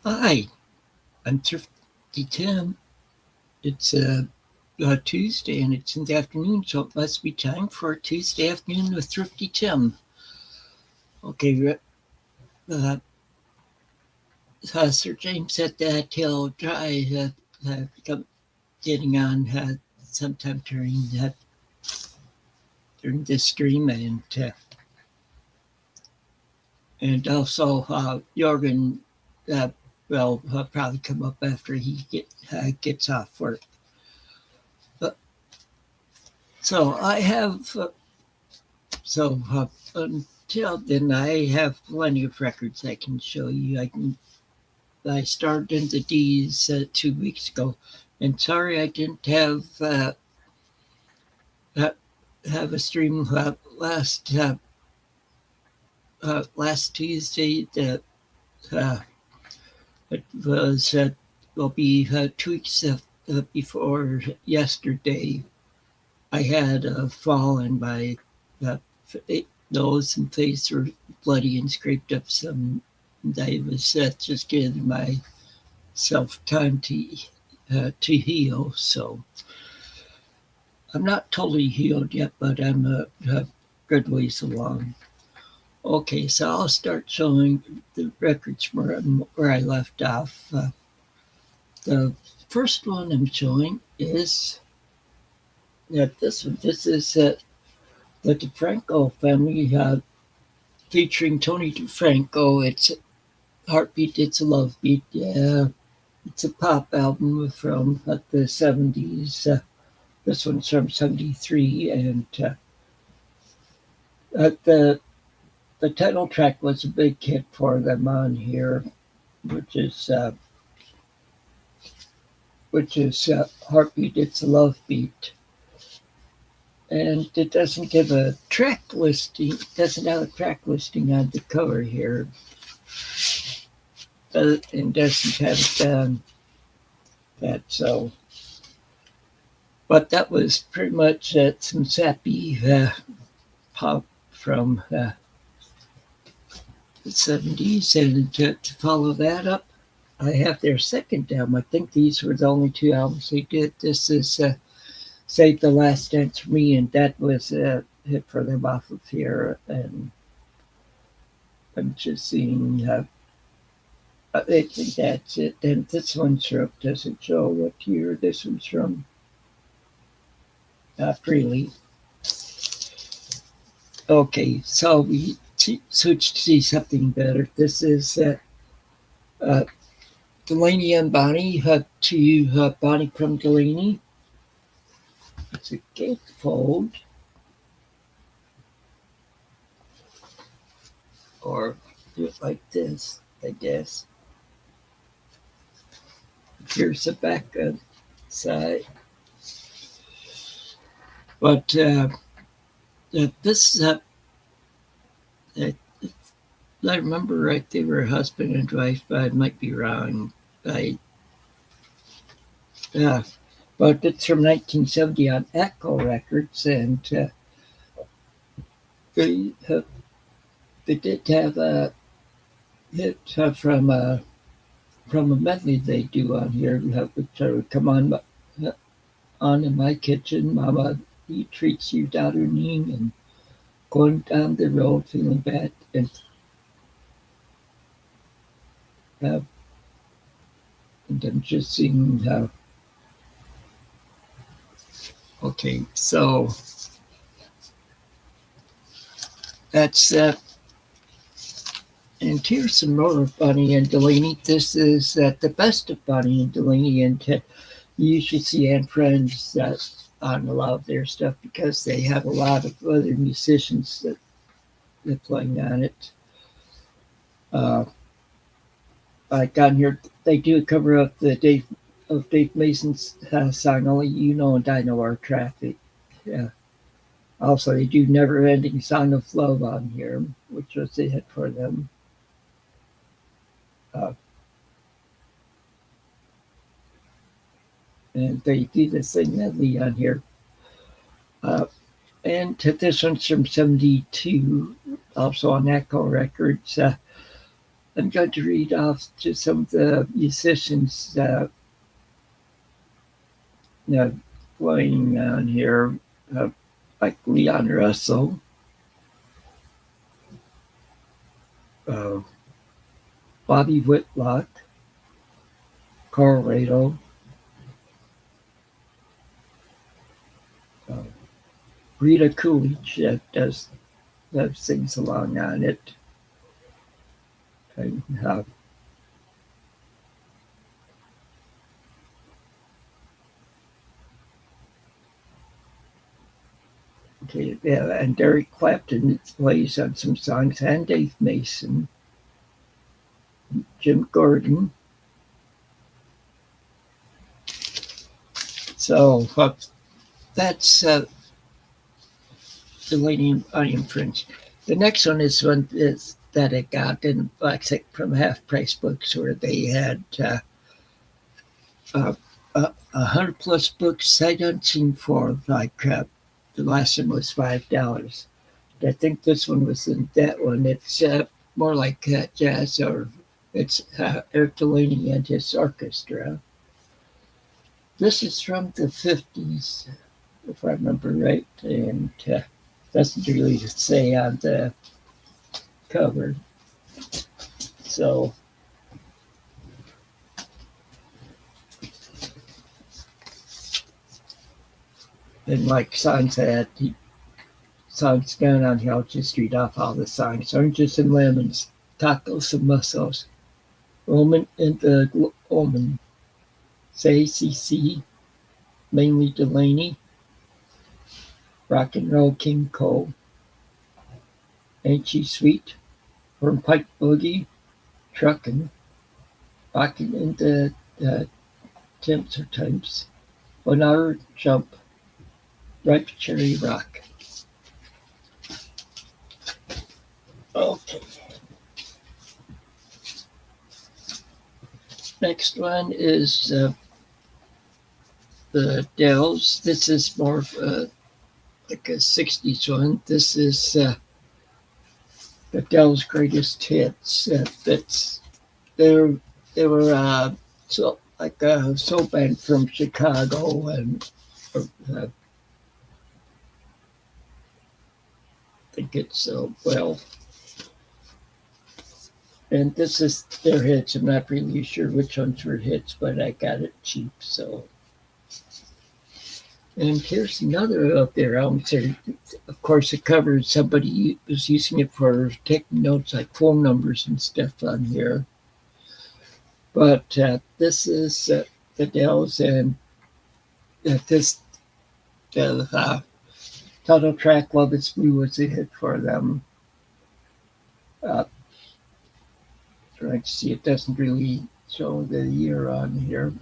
Hi, I'm Thrifty Tim. It's Tuesday and it's in the afternoon, so it must be time for a Tuesday afternoon with Thrifty Tim. Okay, uh, Sir James said that he'll try getting on sometime during this stream, and also Jorgen uh, will probably come up after he gets off work. But, so I have until then, I have plenty of records I can show you. I started in the D's 2 weeks ago, and sorry I didn't uh, have a stream last Tuesday. That uh, it was will be 2 weeks before yesterday. I had fall and my uh, nose and face were bloody and scraped up some. And I was just giving myself time to heal. So I'm not totally healed yet, but I'm a good ways along. Okay, so I'll start showing the records where I left off. The first one I'm showing is this one. This is the DeFranco family featuring Tony DeFranco. It's Heartbeat, It's a Love Beat. Yeah, it's a pop album from the 70s. This one's from 73. And the title track was a big hit for them on here, which is Heartbeat, It's a Love Beat. And it doesn't give a track listing. It doesn't have a track listing on the cover here. And doesn't have that. So, but that was pretty much some sappy pop from the 70s. And to follow that up, I have their second album. I think these were the only two albums they did. This is Save the Last Dance for Me, and that was a hit for them off of here. And I'm just seeing, I think that's it. And this one's from, doesn't show what year this one's from. Not really. Okay, so we switch to see something better. This is Delaney and Bonnie to Bonnie from Delaney. It's a gatefold, or do it like this, I guess. Here's the back side. But this, if I remember right, they were husband and wife, but I might be wrong. But it's from 1970 on Echo Records, and they did have a hit from a medley they do on here, which would come on in my kitchen. Mama, he treats you darling, and going down the road feeling bad, and I'm just seeing how. Okay, so that's and here's some more of Bonnie and Delaney. This is the best of Bonnie and Delaney, and you usually see Anne Friends on a lot of their stuff because they have a lot of other musicians that are playing on it. Like on here, they do a cover of Dave Mason's song "Only You Know and I Know Our Traffic." Yeah. Also, they do "Never Ending Song of Love" on here, which was a hit for them. And they do the same medley on here. And this one's from 72, also on Echo Records. I'm going to read off to some of the musicians uh, playing on here, uh, like Leon Russell, uh, Bobby Whitlock, Carl Radle, uh, Rita Coolidge that sings along on it. And, okay, yeah, and Derek Clapton plays on some songs, and Dave Mason, Jim Gordon. So that's the Onion Fringe. The next one is one that I got in from Half Price Books, where they had 100 plus books sight unseen for like the last one was $5. I think this one was in that one. It's more like jazz, or it's Eric Delaney and his orchestra. This is from the 50s, if I remember right, and doesn't really say on the cover. So, and like songs that songs down on here, I'll just read off all the songs. Oranges and lemons, tacos and mussels, Roman and the Omen, Say CC, mainly Delaney, Rock and Roll King Cole, Ain't She Sweet, Hornpipe Boogie, Truckin', Rockin' in the Temps or Times, 1 Hour Jump, Ripe Cherry Rock. Okay. Next one is the Dells. This is more like a 60s one. This is the Dells' greatest hits. They were so like a soul band from Chicago, and I think it's well. And this is their hits. I'm not really sure which ones were hits, but I got it cheap. So, and here's another of their albums. Of course, it covers somebody was using it for taking notes, like phone numbers and stuff on here. But this is the Dells, and this the title track "Love Is Blue" was a hit for them. Trying to see, it doesn't really show the year on here,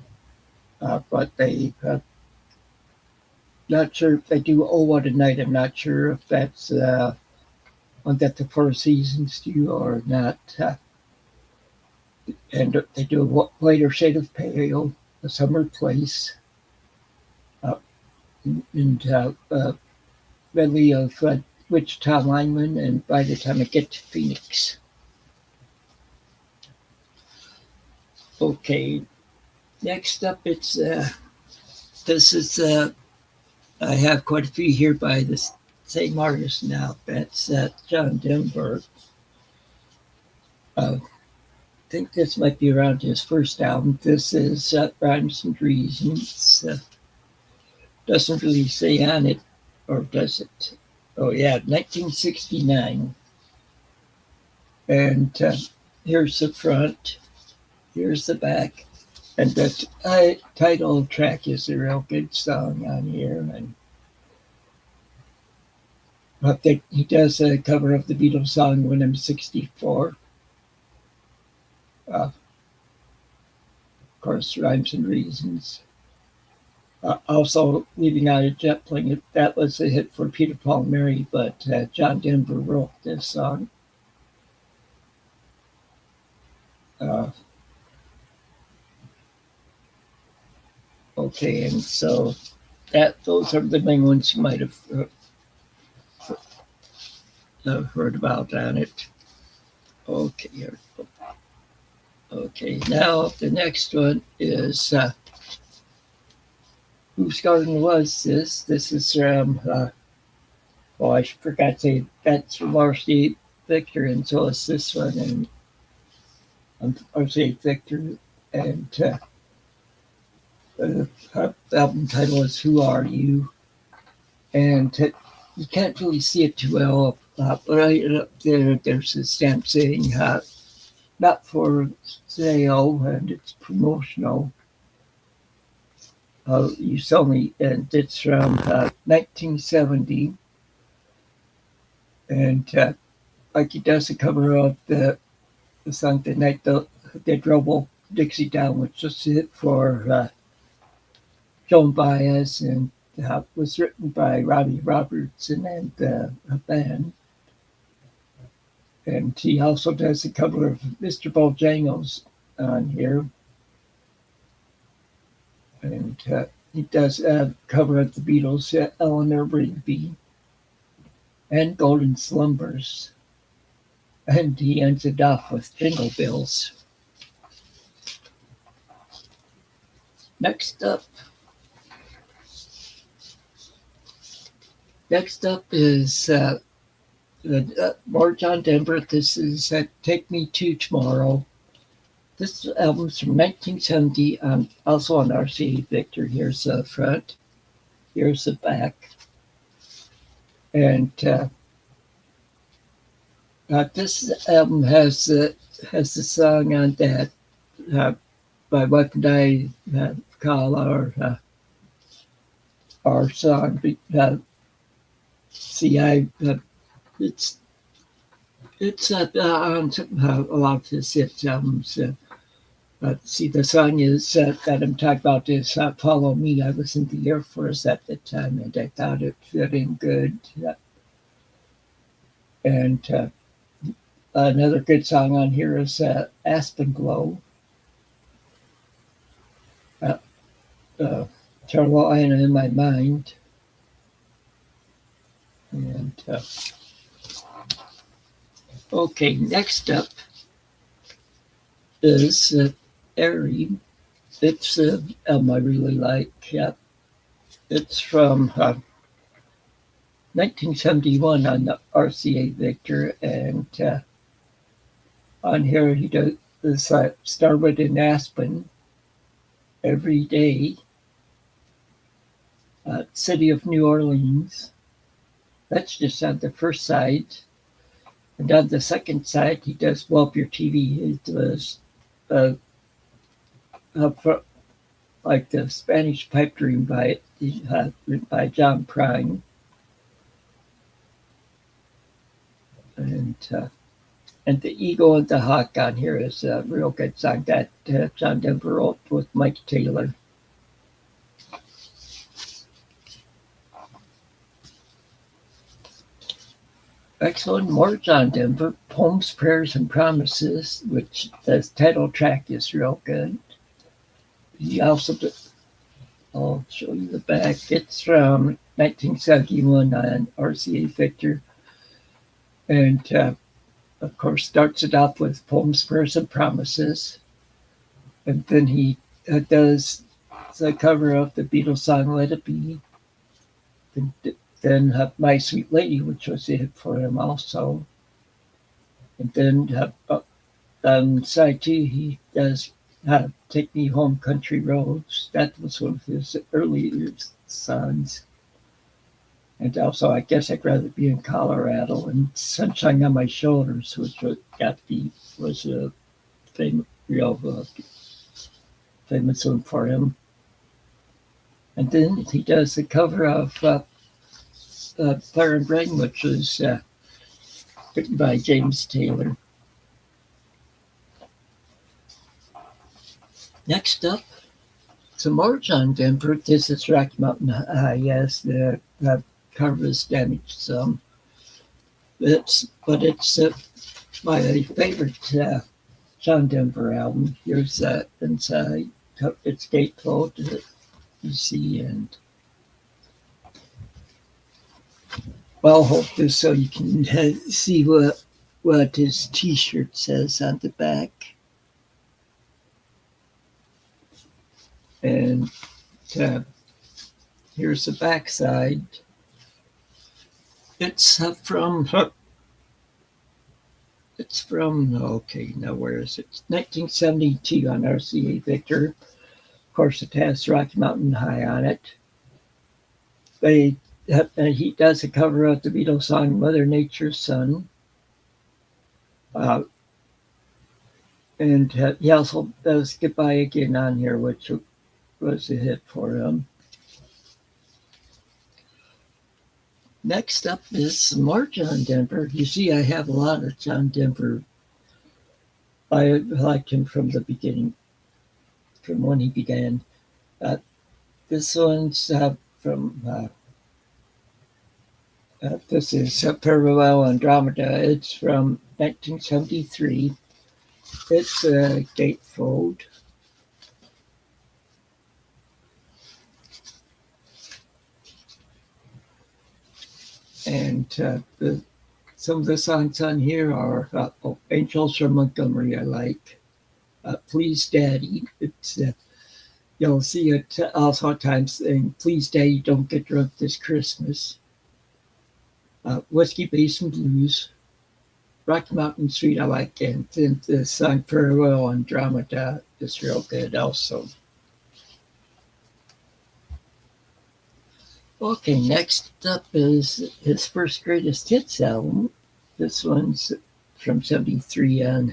but they not sure if they do "Oh What a Night." I'm not sure if that's one that the Four Seasons do or not. And they do a Whiter Shade of Pale, A Summer Place, and medley of Wichita Lineman, and By the Time I Get to Phoenix. Okay, next up, it's this is I have quite a few here by the same artist now. That's John Denver. I think this might be around his first album. This is Rhymes and Reasons. Doesn't really say on it, or does it? Oh yeah, 1969. And here's the front. Here's the back. And the title track is a real good song on here. And I think he does a cover of the Beatles song When I'm 64. Of course, Rhymes and Reasons. Also, Leaving Out a Jet Plane, that was a hit for Peter, Paul, and Mary, but John Denver wrote this song. Okay, and so those are the main ones you might have heard about on it. Okay, here we go. Okay, now the next one is Whose Garden Was This? This is from, well, I forgot to say that's from R.C. Victor, and so is this one, and R.C. Victor, and the album title is Who Are You? And you can't really see it too well, but right up there, there's a stamp saying not for sale, and it's promotional. You saw me, and it's from 1970, and like he does the cover of the song "The Night They Drove Dixie Down," which was it for Joan Baez, and was written by Robbie Robertson and a band. And he also does the cover of Mr. Bojangles on here. And he does a cover of the Beatles, Eleanor Rigby, and Golden Slumbers. And he ends it off with Jingle Bells. Next up is more John Denver. This is Take Me to Tomorrow. This album's from 1970, also on RCA Victor. Here's the front, here's the back. And this album has the song on that my wife and I call our song. It's on a lot of his hit albums. See, the song is that I'm talking about is Follow Me. I was in the Air Force at the time, and I thought it fit in good. And another good song on here is Aspen Glow. Carolina in My Mind. And okay, next up is Airy. It's an album I really like. It's from 1971 on the RCA Victor, and on here he does this Starwood in Aspen, Every Day, City of New Orleans. That's just on the first side. And on the second side, he does Blow Up Your TV. It was like the Spanish Pipe Dream written by John Prine. And The Eagle and the Hawk on here is a real good song that John Denver wrote with Mike Taylor. Next one, more John Denver, Poems, Prayers, and Promises, which the title track is real good. He also, I'll show you the back. It's from 1971 on RCA Victor. And of course, starts it off with Poems, Prayers, and Promises. And then he does the cover of the Beatles song Let It Be. Then My Sweet Lady, which was a hit for him also. And then on side two, he does Take Me Home Country Roads. That was one of his earlier songs. And also, I Guess I'd Rather Be in Colorado, and Sunshine on My Shoulders, which was a famous one for him. And then he does the cover of Fire and Rain, which was written by James Taylor. Next up, some more John Denver. This is Rocky Mountain High. Yes, the cover is damaged some. It's my favorite John Denver album. Here's that inside. It's gatefold, you see, and well, I'll hold this so you can see what his T-shirt says on the back. And uh, here's the backside. It's okay, now where is it? 1972 on RCA Victor. Of course, it has Rocky Mountain High on it. He does a cover of the Beatles song Mother Nature's Son. Uh, and he also does Goodbye Again on here, which was a hit for him. Next up is some more John Denver. You see, I have a lot of John Denver. I liked him from the beginning, from when he began. This one's this is Parallel Andromeda. It's from 1973. It's a gatefold. And some of the songs on here are Angels from Montgomery, I like. Please Daddy. It's you'll see it also at times saying, Please Daddy, Don't Get Drunk This Christmas. Whiskey Basin Blues. Rocky Mountain Street, I like. And then the song Farewell Andromeda is real good also. Okay, next up is his first greatest hits album. This one's from 73 on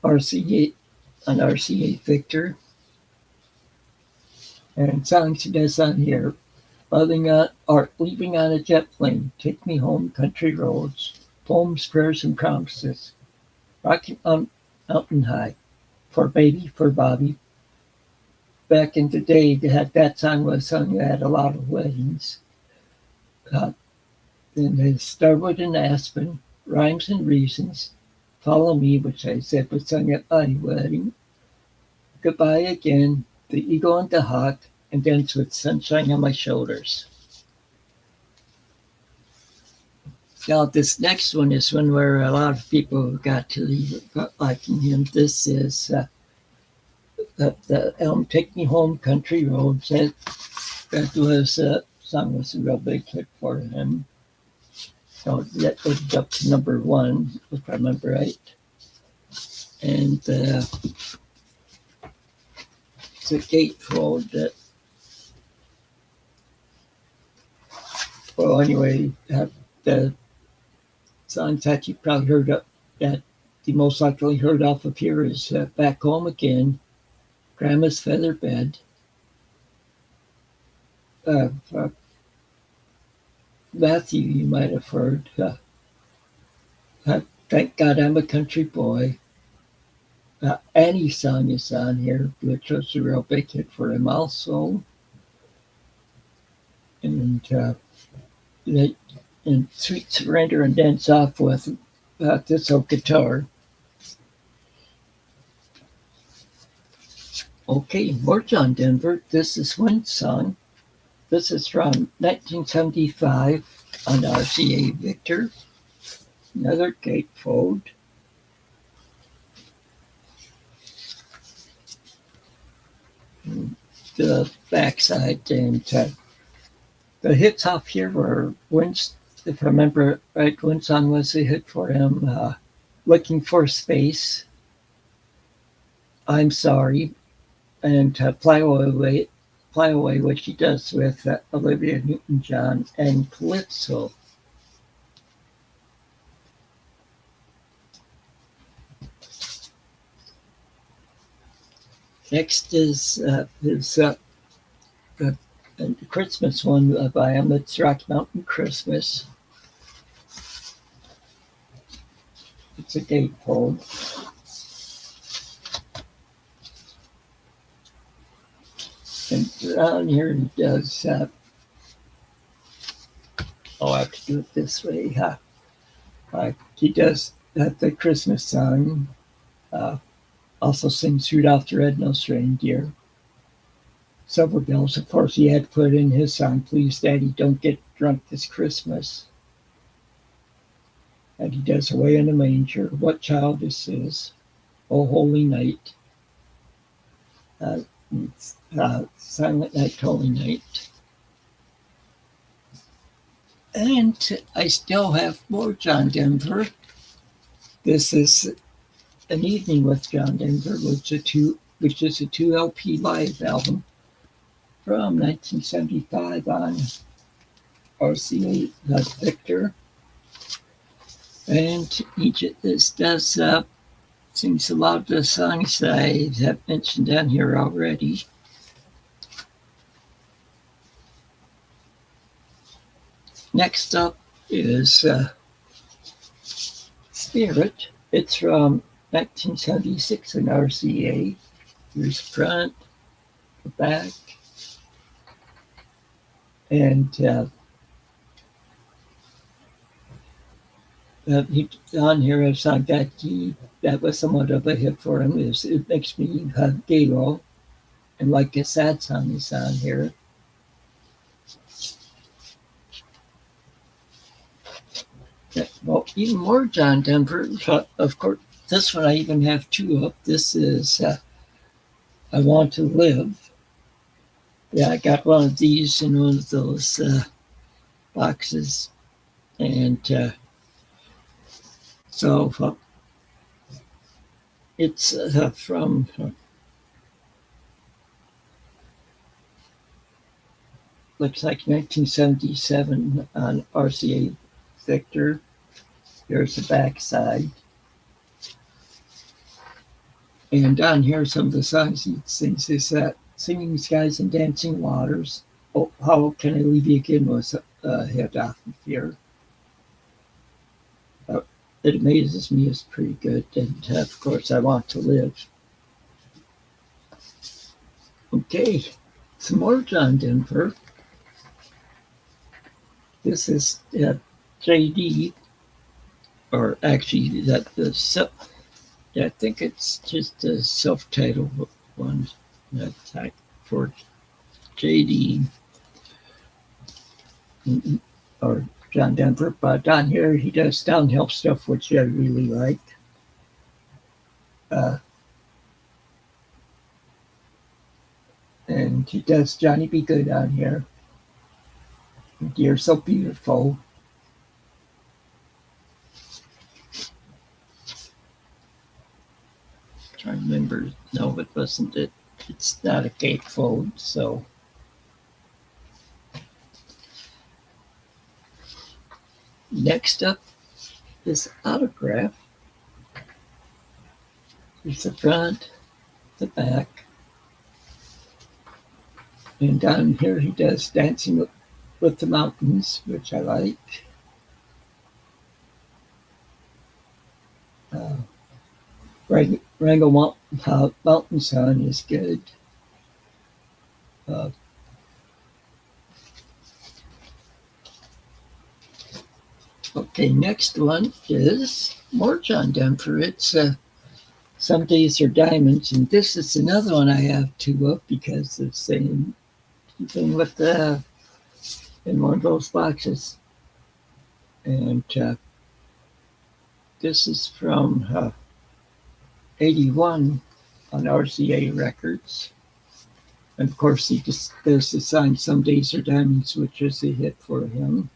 RCA Victor. And songs he does on here. Leaving on a jet plane, Take Me Home, Country Roads, Poems, Prayers, and Promises, Rocky Mountain High, For Baby, For Bobby. Back in the day, that song was sung at a lot of weddings. Then there's Starwood and Aspen, Rhymes and Reasons, Follow Me, which I said was sung at my wedding, Goodbye Again, The Eagle and the Hawk, and Ends with Sunshine on My Shoulders. Now, this next one is one where a lot of people got to leave liking him. This is the album Take Me Home, Country Roads. That song was a real big hit for him. So that was up to number 1, if I remember right. And it's a gatefold that, well, anyway, the songs that you probably heard of, that you most likely heard off of here is Back Home Again, Grandma's Feather Bed, Matthew, you might have heard, Thank God I'm a Country Boy. Annie's song is on here, which was a real big hit for him also. And Sweet Surrender and Dance Off with this old guitar. Okay, more John Denver. This is one song. This is from 1975 on RCA Victor. Another gatefold. The backside, and the hits off here were, if I remember right, one song was a hit for him, Looking for Space, I'm Sorry, and Fly Away, which he does with Olivia Newton-John and Calypso. Next is his Christmas one by him. It's Rocky Mountain Christmas. It's a gatefold. And down here he does, I have to do it this way. He does the Christmas song. Also sings Rudolph the Red-Nosed Reindeer. Silver Bells, of course, he had put in his song, Please Daddy, Don't Get Drunk This Christmas. And he does Away in the Manger, What Child This Is, Oh Holy Night. It's Silent Night, Holy Night. And I still have more John Denver. This is An Evening with John Denver, which is a 2 LP live album from 1975 on RCA Victor. And each of this does sings a lot of the songs that I have mentioned down here already. Next up is Spirit. It's from 1976 in RCA. Here's front, the back, and on here a song that was somewhat of a hit for him. It Makes Me Gay-Lo, and Like a Sad Song is on here. Well, even more John Denver. Of course, this one I even have two of. This is I Want to Live. Yeah, I got one of these in one of those boxes. And so it's from looks like 1977 on RCA Victor. Here's the back side. And down here, some of the songs he sings is Singing Skies and Dancing Waters. Oh, How Can I Leave You Again was a hit off of here. It Amazes Me is pretty good. And of course, I Want to Live. Okay, some more John Denver. This is JD, or actually I think it's just a self-titled one for JD or John Denver. But down here he does downhill stuff, which I really like. And he does Johnny B. Good on here. You're So Beautiful. Trying to remember. No, it wasn't it. It's not a gatefold, so. Next up is Autograph. Here's the front, the back. And down here he does Dancing with the Mountains, which I like. Wrangle Mountain Sun is good. Okay, next one is more John Denver. It's Some Days Are Diamonds, and this is another one I have two of because the same thing with in one of those boxes. And this is from 81 on RCA Records. And of course, there's the song Some Days Are Diamonds, which is a hit for him.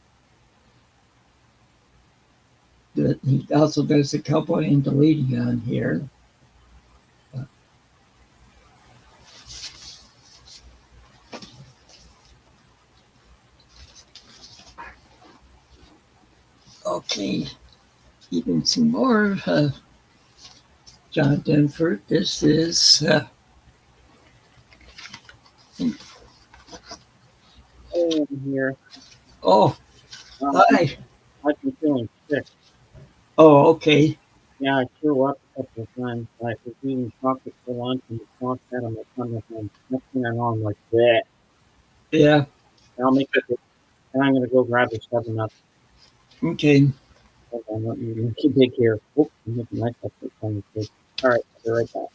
He also does the Cowboy and the Lady on here. Okay, even some more John Denver. This is Hey, I'm here. oh, hi. I've been feeling sick. Oh, okay. Yeah, I threw up a couple of times. I was eating chocolate for lunch and the chocolate had on my tongue and next thing I know, I'm like, bleh. Yeah. I'll make it. And I'm going to go grab a 7-Up. Okay. Hold on, let me keep big here. Oh, I'm making myself look funny. All right, I'll be right back.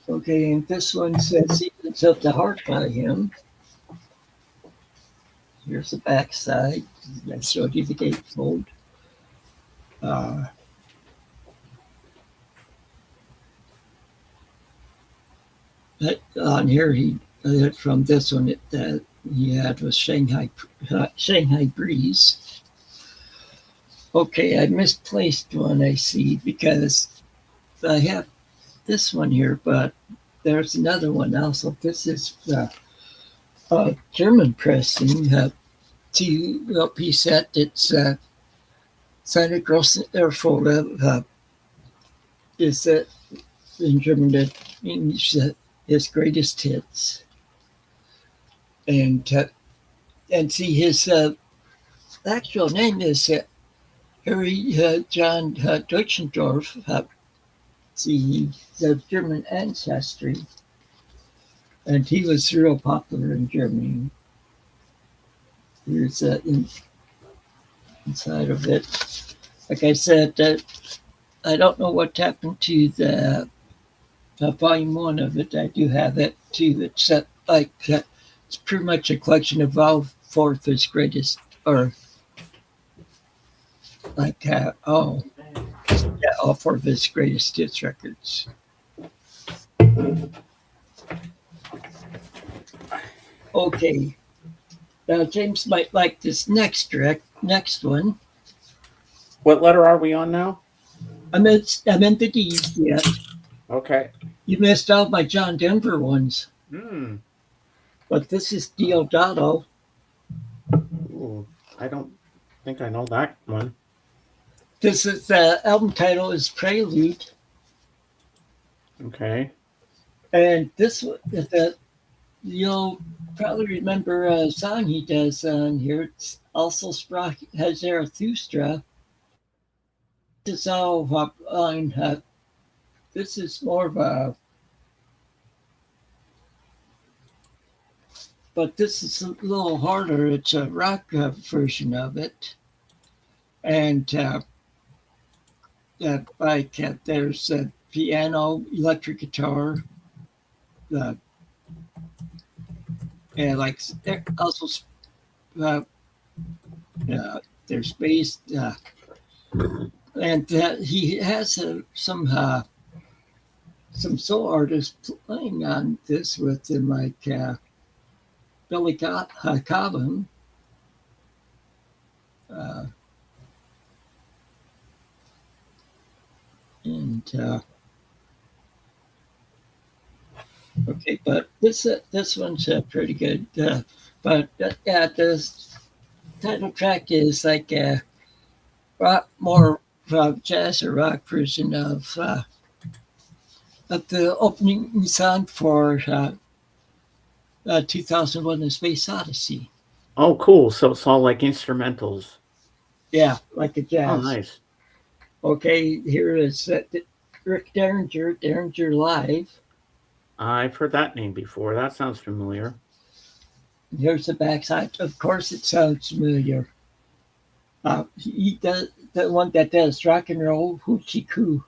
Okay, and this one says Secrets of the Heart by him. Here's the back side. I showed you the gatefold. On here, he from this one that he had was Shanghai Breeze. Okay, I misplaced one. I see because I have this one here, but there's another one also. This is German pressing. TLP set. It's Seine großen Erfolge is in German that means his greatest hits, and see his actual name is Harry John Deutschendorf. See, he's of German ancestry, and he was real popular in Germany. Here's inside of it. Like I said, I don't know what happened to the volume one of it. I do have it too. It's it's pretty much a collection of all four of his greatest, or all four of his greatest hits records. Okay, now James might like this next one. What letter are we on now? I'm in the D yet. Okay. You missed out my John Denver ones. But this is Diodato. Ooh, I don't think I know that one. This is the album title is Prelude. Okay. And this you'll probably remember a song he does on here. It's also Sprach Zarathustra. This is all on. This is more of a, but this is a little harder. It's a rock version of it, and there's a piano, electric guitar, and also there's bass, and he has some soul artists playing on this with him, like Billy Cobham. And okay, but this one's pretty good. But this title track is like a more jazz or rock version of the opening song for 2001: A Space Odyssey. Oh, cool. So it's all like instrumentals. Yeah, like a jazz. Oh, nice. Okay, here is Rick Derringer Live. I've heard that name before. That sounds familiar. Here's the backside. Of course, it sounds familiar. He does the one that does rock and roll hoochie coo.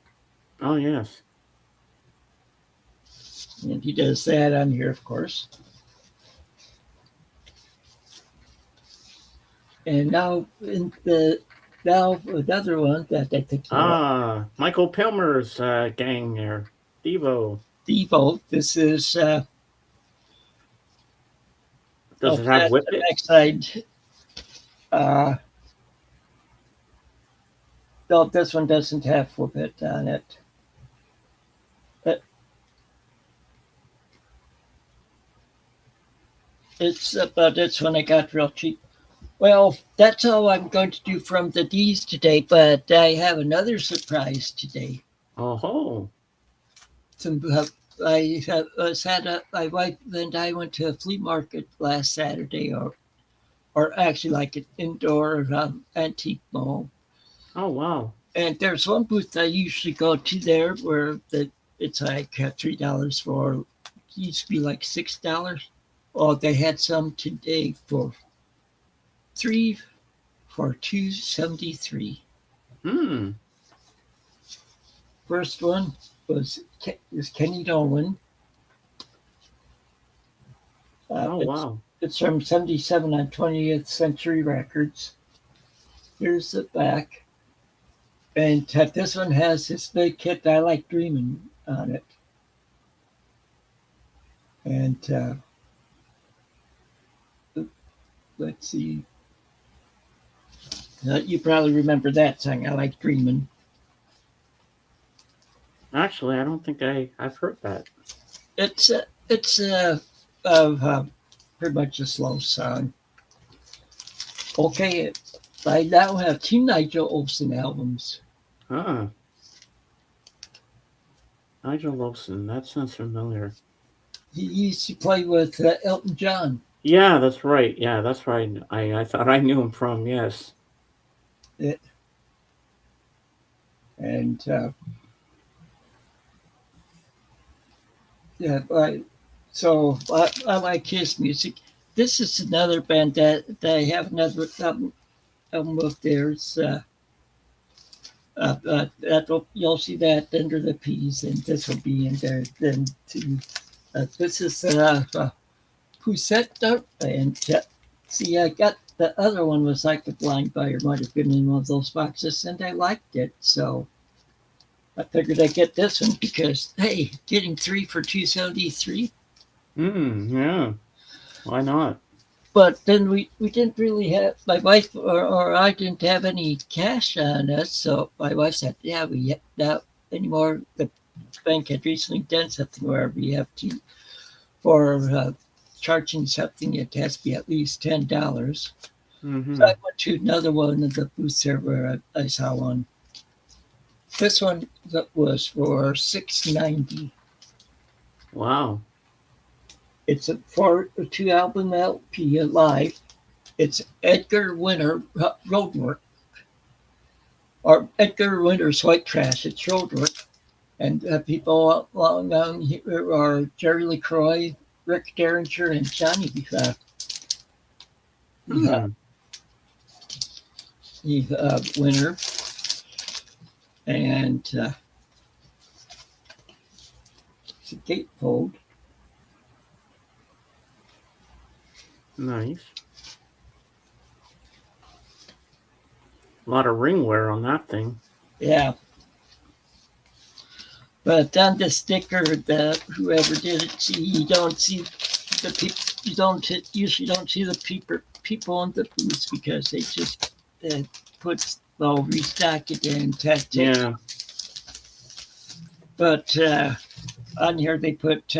Oh, yes. And he does that on here, of course. And now another one that I think Michael Pilmer's gang there, Devo. This is Does it have Whip It? Backside. No, this one doesn't have Whip It on it. But it's when I got real cheap. Well, that's all I'm going to do from the D's today, but I have another surprise today. Oh, My wife and I went to a flea market last Saturday, or actually like an indoor antique mall. Oh, wow. And there's one booth I usually go to there where it's like $3 for, it used to be like $6. Oh, they had some today for $2.73. First one was Kenny Dolan. Wow. It's from 77 on 20th Century Records. Here's the back. And this one has this big hit, I Like Dreaming, on it. And let's see. You probably remember that song. I like dreaming. Actually, I don't think I've heard that. It's pretty much a slow song. Okay, I now have two Nigel Olsen albums. Ah, Nigel Lobson. That sounds familiar. He used to play with Elton John. Yeah, that's right. Yeah, that's right. I thought I knew him from, yes. It, and yeah, I like his music. This is another band that I have another album of theirs. You'll see that under the P's, and this will be in there then too. This is Pusetta, and see, I got the other one was like a blind buyer might have been in one of those boxes, and I liked it, so I figured I'd get this one because hey, getting three for $2.73. Yeah. Why not? But then we didn't really have my wife or I didn't have any cash on us, so my wife said, "Yeah, we not anymore." The bank had recently done something where we have to for charging something, it has to be at least $10. So Mm-hmm. I went to another one of the booths there where I saw one. This one that was for $6.90. Wow. It's a for a two album LP live. It's Edgar Winter Roadwork or Edgar Winter's White Trash. It's Roadwork, and people along down here are Jerry LaCroix, Rick Derringer, and Johnny Hmm. Winter, and it's a gatefold. Nice. A lot of ringware on that thing. Yeah, but on the sticker, the whoever did it, see you don't see the people. You usually don't see the people in the booths because they just put they'll restock it and take. Yeah. But on here they put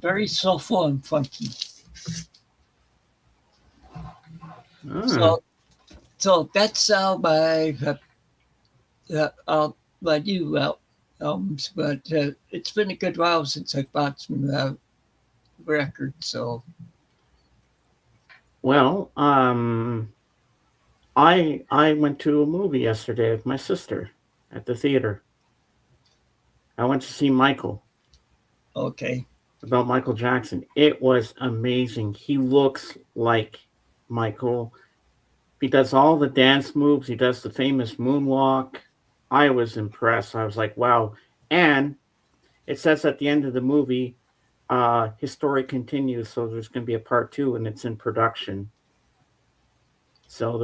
very soulful and funky. Ah. So that's how my new albums. But it's been a good while since I bought some records. So Well, I went to a movie yesterday with my sister at the theater. I went to see Michael, okay, about Michael Jackson. It was amazing. He looks like Michael. He does all the dance moves. He does the famous moonwalk. I was impressed. I was like, wow. And it says at the end of the movie, his story continues. So there's going to be a part two, and it's in production. So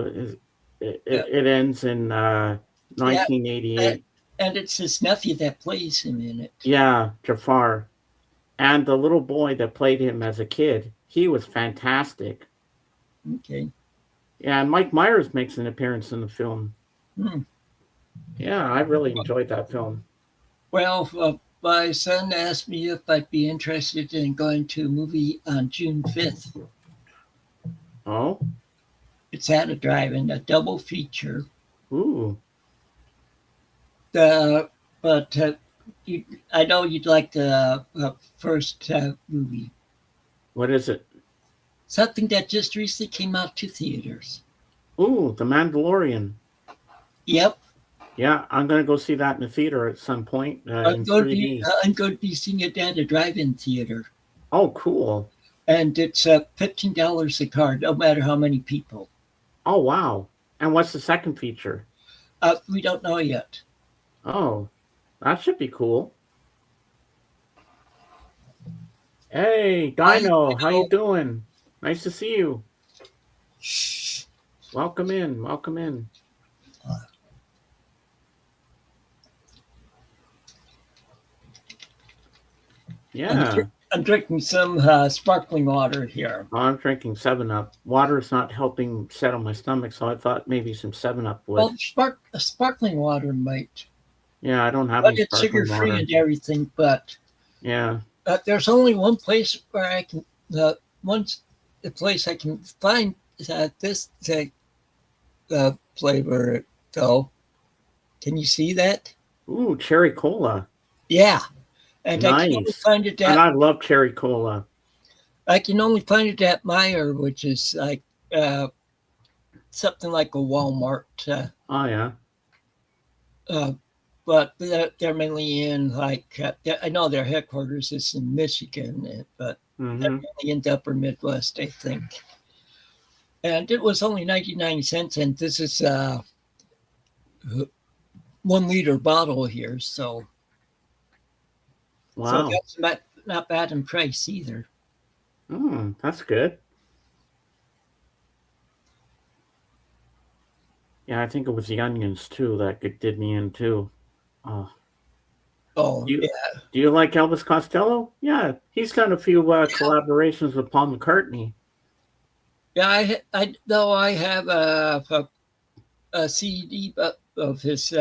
yeah, it ends in yeah, 1988. and it's his nephew that plays him in it. Yeah, Jafar. And the little boy that played him as a kid, he was fantastic. Okay. Yeah, and Mike Myers makes an appearance in the film. Hmm. Yeah, I really enjoyed that film. Well, my son asked me if I'd be interested in going to a movie on June 5th. Oh, It's at a drive-in, a double feature. ooh, Uh, but you, I know you'd like the first movie. what is it? Something that just recently came out to theaters. Ooh, The Mandalorian. Yep, Yeah, I'm gonna go see that in the theater at some point in 3D. I'm going to be seeing it at a drive-in theater, Oh, cool. and it's $15 a card, no matter how many people. Oh, wow. And what's the second feature? We don't know yet. Oh, that should be cool. Hey, I Dino, how you know. doing? Nice to see you. Shh. Welcome in. Welcome in. I'm Yeah. I'm drinking some sparkling water here. I'm drinking 7 Up. Water is not helping settle my stomach, so I thought maybe some 7 Up would. Well, sparkling water might, Yeah, I don't have but any it's sugar sparkling free water. and everything. But Yeah. there's only one place where I can, the place I can find this flavor though. Can you see that? Ooh, cherry cola. Yeah, and I can only Nice. find it And at I love cherry cola. Meyer, which is like something like a Walmart. Oh, yeah. Uh, but they're mainly in like I know their headquarters is in Michigan, but they're Mm-hmm. mainly in the upper Midwest, I think. And it was only 99 cents, and this is a 1 liter bottle here, so Wow. that's not bad in price either. That's good. Yeah, I think it was the onions too that did me in too. Oh, Oh do you yeah, do you like Elvis Costello? Yeah, he's done a few collaborations with Paul McCartney. yeah. I know I have a CD of his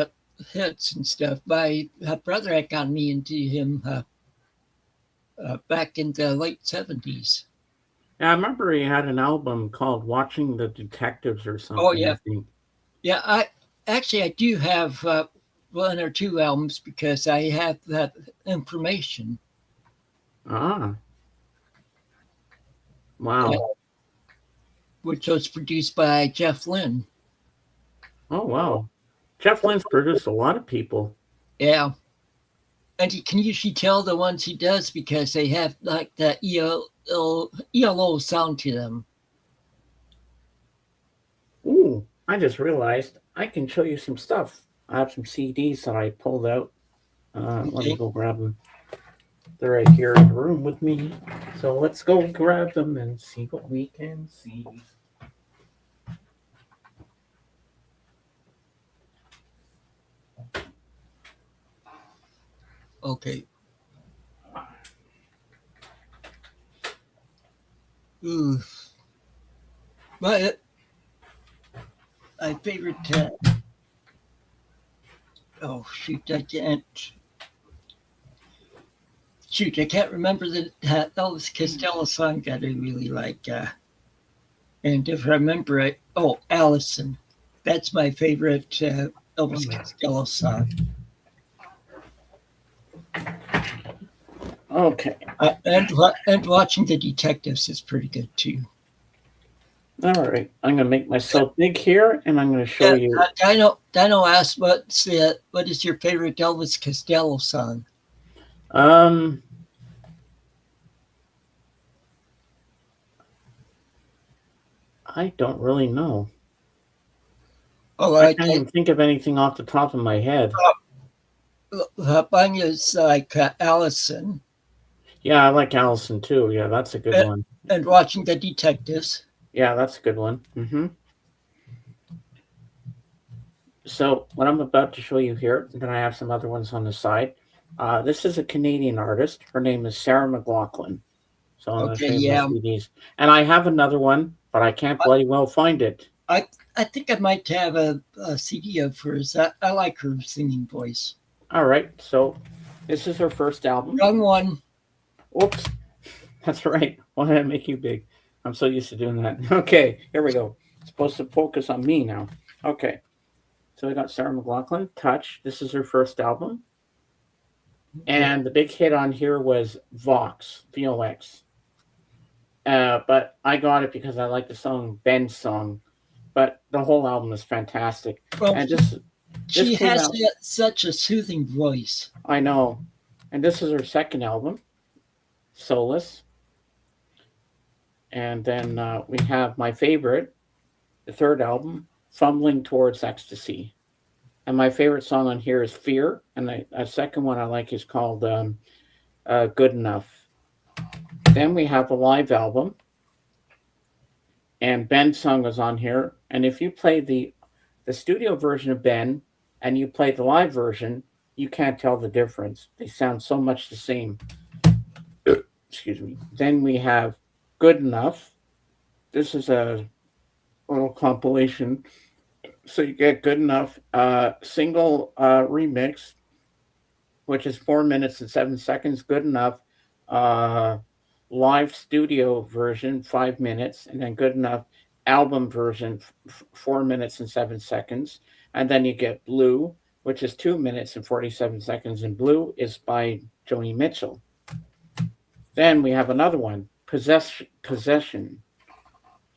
hits and stuff. My brother had got me into him back in the late 70s. Yeah, I remember he had an album called "Watching the Detectives" or Oh something. I yeah, think. yeah. I do have one or two albums because I have that information. Ah, Yeah, wow. which was produced by Jeff Lynne. Oh, wow. Jeff Lynne's produced a lot of people. Yeah, and you can usually tell the ones he does because they have like that ELO sound to them. Ooh, I just realized I can show you some stuff. I have some CDs that I pulled out. Let me Okay. go grab them. They're right here in the room with me. So let's go grab them and see what we can see. Okay. Ooh. But my favorite. Oh shoot! I can't. Shoot! I can't remember the Elvis Costello song that I really like. And if I remember it, oh, Allison. That's my favorite Elvis Costello song. Okay. And watching the detectives is pretty good too. All right. I'm going to make myself big here and I'm going to show you. Dino asked, what is your favorite Elvis Costello song? Um, I don't really know. Oh, I can't even think of anything off the top of my head. Mine is like Allison. Yeah, I like Allison too. Yeah, that's a good one. And watching the detectives. Yeah, that's a good one. So what I'm about to show you here, then I have some other ones on the side. This is a Canadian artist. Her name is Sarah McLaughlin. So I'm going to show you my CDs. And I have another one, but I can't bloody well find it. I think I might have a CD of hers. I like her singing voice. All right. So this is her first album. Wrong one. Oops. That's right. Why did I make you big? I'm so used to doing that. Okay, here we go. It's supposed to focus on me now. Okay. So we got Sarah McLaughlin, Touch. This is her first album. And the big hit on here was Vox, VOX. But I got it because I like the song, Ben's song. But the whole album is fantastic. Well, and she has such a soothing voice. I know. And this is her second album, Solace. And then we have my favorite, the third album, Fumbling Towards Ecstasy. And my favorite song on here is Fear. And the second one I like is called Good Enough. Then we have a live album. And Ben's song is on here. And if you play the studio version of Ben and you play the live version, you can't tell the difference. They sound so much the same. excuse me. Then we have Good Enough. This is a little compilation. So you get Good Enough, single remix, which is 4 minutes and 7 seconds. Good Enough, uh, live studio version, 5 minutes, and then Good Enough album version, 4 minutes and 7 seconds. And then you get Blue, which is 2 minutes and 47 seconds. And Blue is by Joni Mitchell. Then we have another one, Possession.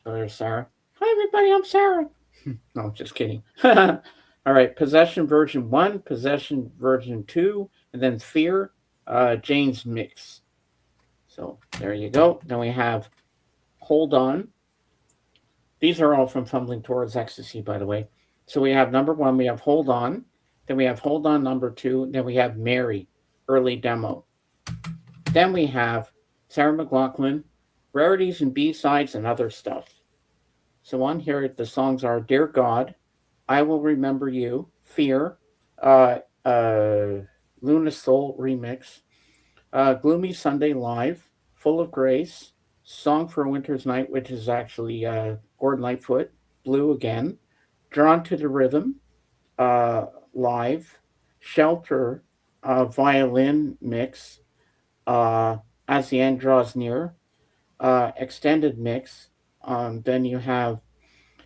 So there's Sarah. Hi, everybody, I'm Sarah. No, just kidding. All right, Possession version 1, Possession version 2, and then Fear, Jane's mix. So there you go. Then we have Hold On. These are all from Fumbling Towards Ecstasy, by the way. So we have number 1, we have Hold On. Then we have Hold On number 2. Then we have Mary, early demo. Then we have Sarah McLachlan, Rarities and B-sides and other stuff. So on here, the songs are Dear God, I Will Remember You, Fear, uh, uh, Luna Soul Remix, Gloomy Sunday Live, Full of Grace, Song for a Winter's Night, which is actually Gordon Lightfoot, Blue again, Drawn to the Rhythm, Live, Shelter, Violin Mix, As the End Draws Near, Extended Mix. Then you have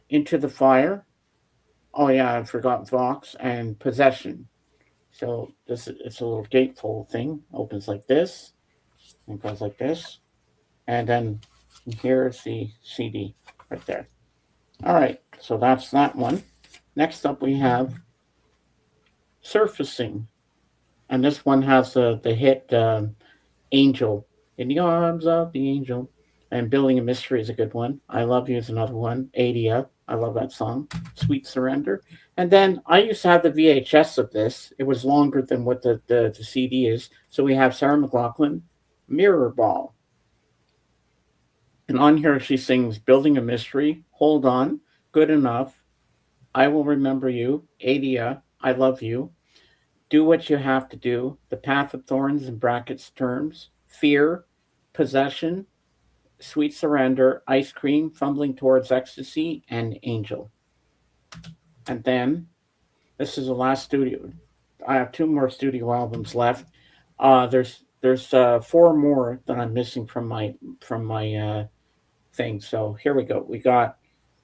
Into the Fire. Oh yeah, I forgot Vox and Possession. So it's a little gatefold thing. Opens like this and goes like this, and then here's the CD right there. All right, so that's that one. Next up, we have Surfacing, and this one has the hit Angel, In the Arms of the Angel, and Building a Mystery is a good one. I Love You is another one. Adia, I love that song. Sweet Surrender. And then I used to have the VHS of this. It was longer than what the CD is. So we have Sarah McLachlan, Mirror Ball. And on here she sings Building a Mystery, Hold On, Good Enough, I Will Remember You, Adia, I Love You, Do What You Have to Do, The Path of Thorns in brackets terms, Fear, Possession, Sweet Surrender, Ice Cream, Fumbling Towards Ecstasy, and Angel. And then this is the last studio. I have 2 more studio albums left. There's 4 more that I'm missing from my thing. So here we go. We got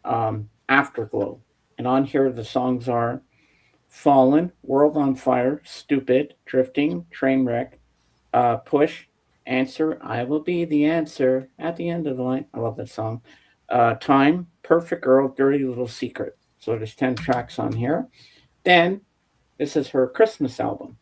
Afterglow, and on here the songs are Fallen, World on Fire, Stupid, Drifting, Trainwreck, Push, Answer, I Will Be the Answer at the End of the Line. I love that song. Time, Perfect Girl, Dirty Little Secret. So there's 10 tracks on here. Then this is her Christmas album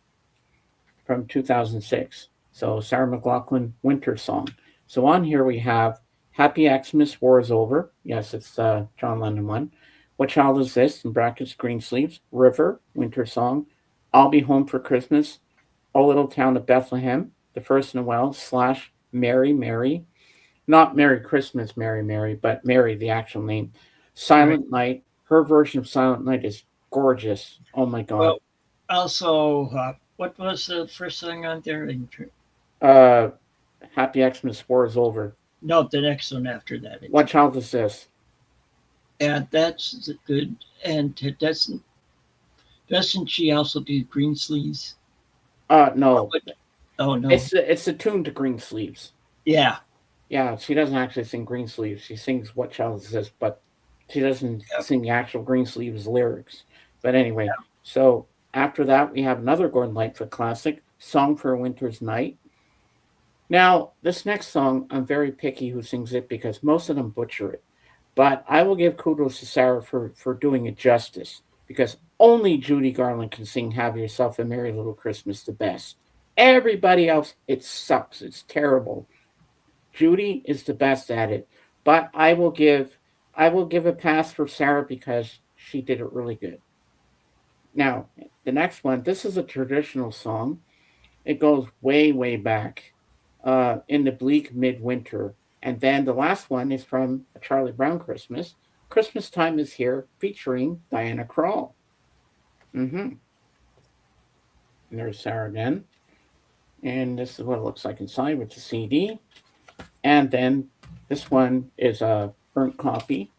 from 2006. So Sarah McLachlan, Winter Song. So on here we have Happy Xmas, War is Over. Yes, it's John Lennon one. What Child Is This? In brackets, Green Sleeves. River, Winter Song. I'll Be Home for Christmas. A Little Town of Bethlehem. The First Noel / Mary, Mary. Not Merry Christmas, Mary, Mary, but Mary, the actual name. Silent Night. Her version of Silent Night is gorgeous. Oh my God. Well, also, what was the first song on there? Happy Xmas, War is Over. No, the next one after that. What Child Is This? And that's good. And doesn't she also do Green Sleeves? No. Oh no. It's a tune to Green Sleeves. Yeah. Yeah, she doesn't actually sing Green Sleeves. She sings What Child Is This, but she doesn't sing the actual Green Sleeves lyrics. But anyway, so after that, we have another Gordon Lightfoot classic, Song for a Winter's Night. Now, this next song, I'm very picky who sings it because most of them butcher it. But I will give kudos to Sarah for doing it justice because only Judy Garland can sing Have Yourself a Merry Little Christmas the best. Everybody else, it sucks. It's terrible. Judy is the best at it. But I will give a pass for Sarah because she did it really good. Now, the next one, this is a traditional song. It goes way, way back in the bleak midwinter. And then the last one is from A Charlie Brown Christmas. Christmas Time is Here, featuring Diana Krall. And there's Sarah again. And this is what it looks like inside with the CD. And then this one is a burnt copy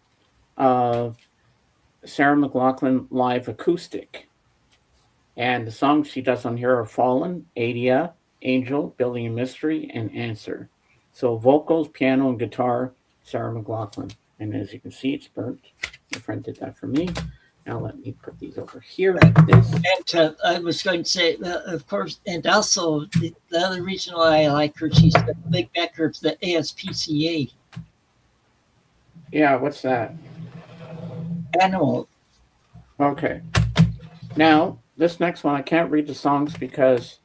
of Sarah McLachlan live acoustic. And the songs she does on here are Fallen, Adia, Angel, Building a Mystery, and Answer. So vocals, piano, and guitar, Sarah McLachlan. And as you can see, it's burnt. My friend did that for me. Now let me put these over here like this. And I was going to say, of course, and also the other reason why I like her, she's a big backer of the ASPCA Yeah, what's that? animal. Okay. Now, this next one, I can't read the songs because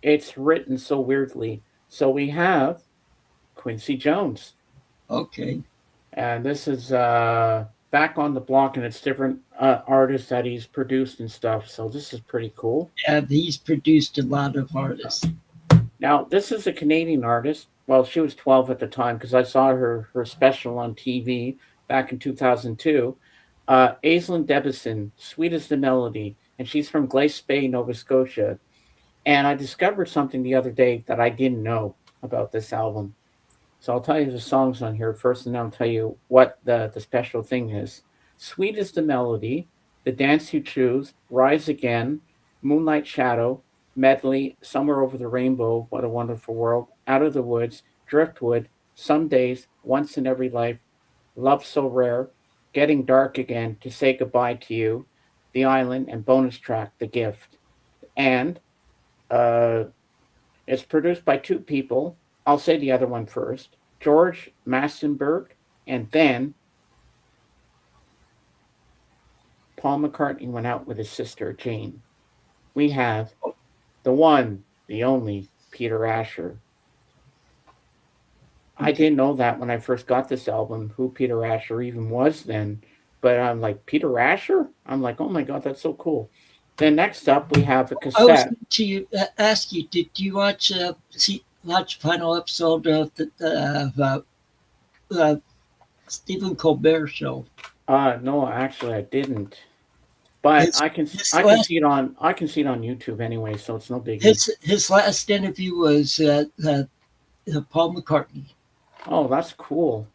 it's written so weirdly. So we have Quincy Jones. Okay. And this is back on the block, and it's different artists that he's produced and stuff. So this is pretty cool. Yeah, he's produced a lot of artists. Now, this is a Canadian artist. Well, she was 12 at the time because I saw her special on TV back in 2002. Aislinn Debison, Sweet as the Melody, and she's from Glace Bay, Nova Scotia. And I discovered something the other day that I didn't know about this album. So I'll tell you the songs on here first, and then I'll tell you what the special thing is. Sweet is the Melody, The Dance You Choose, Rise Again, Moonlight Shadow, Medley, Somewhere Over the Rainbow, What a Wonderful World, Out of the Woods, Driftwood, Some Days, Once in Every Life, Love So Rare, Getting Dark Again, To Say Goodbye to You, The Island, and bonus track, The Gift. And uh, it's produced by two people. I'll say the other one first. George Massenberg, and then Paul McCartney went out with his sister Jane. We have the one, the only Peter Asher. I didn't know that when I first got this album, who Peter Asher even was then. But I'm like, Peter Asher? I'm like, oh my God, that's so cool. Then next up, we have a I was cassette. going to ask you, did you watch watch final episode of the Stephen Colbert show? No, actually, I didn't. But His, I can his I can last see it on YouTube anyway, so it's no biggie. his last interview was Paul McCartney. Oh, that's cool.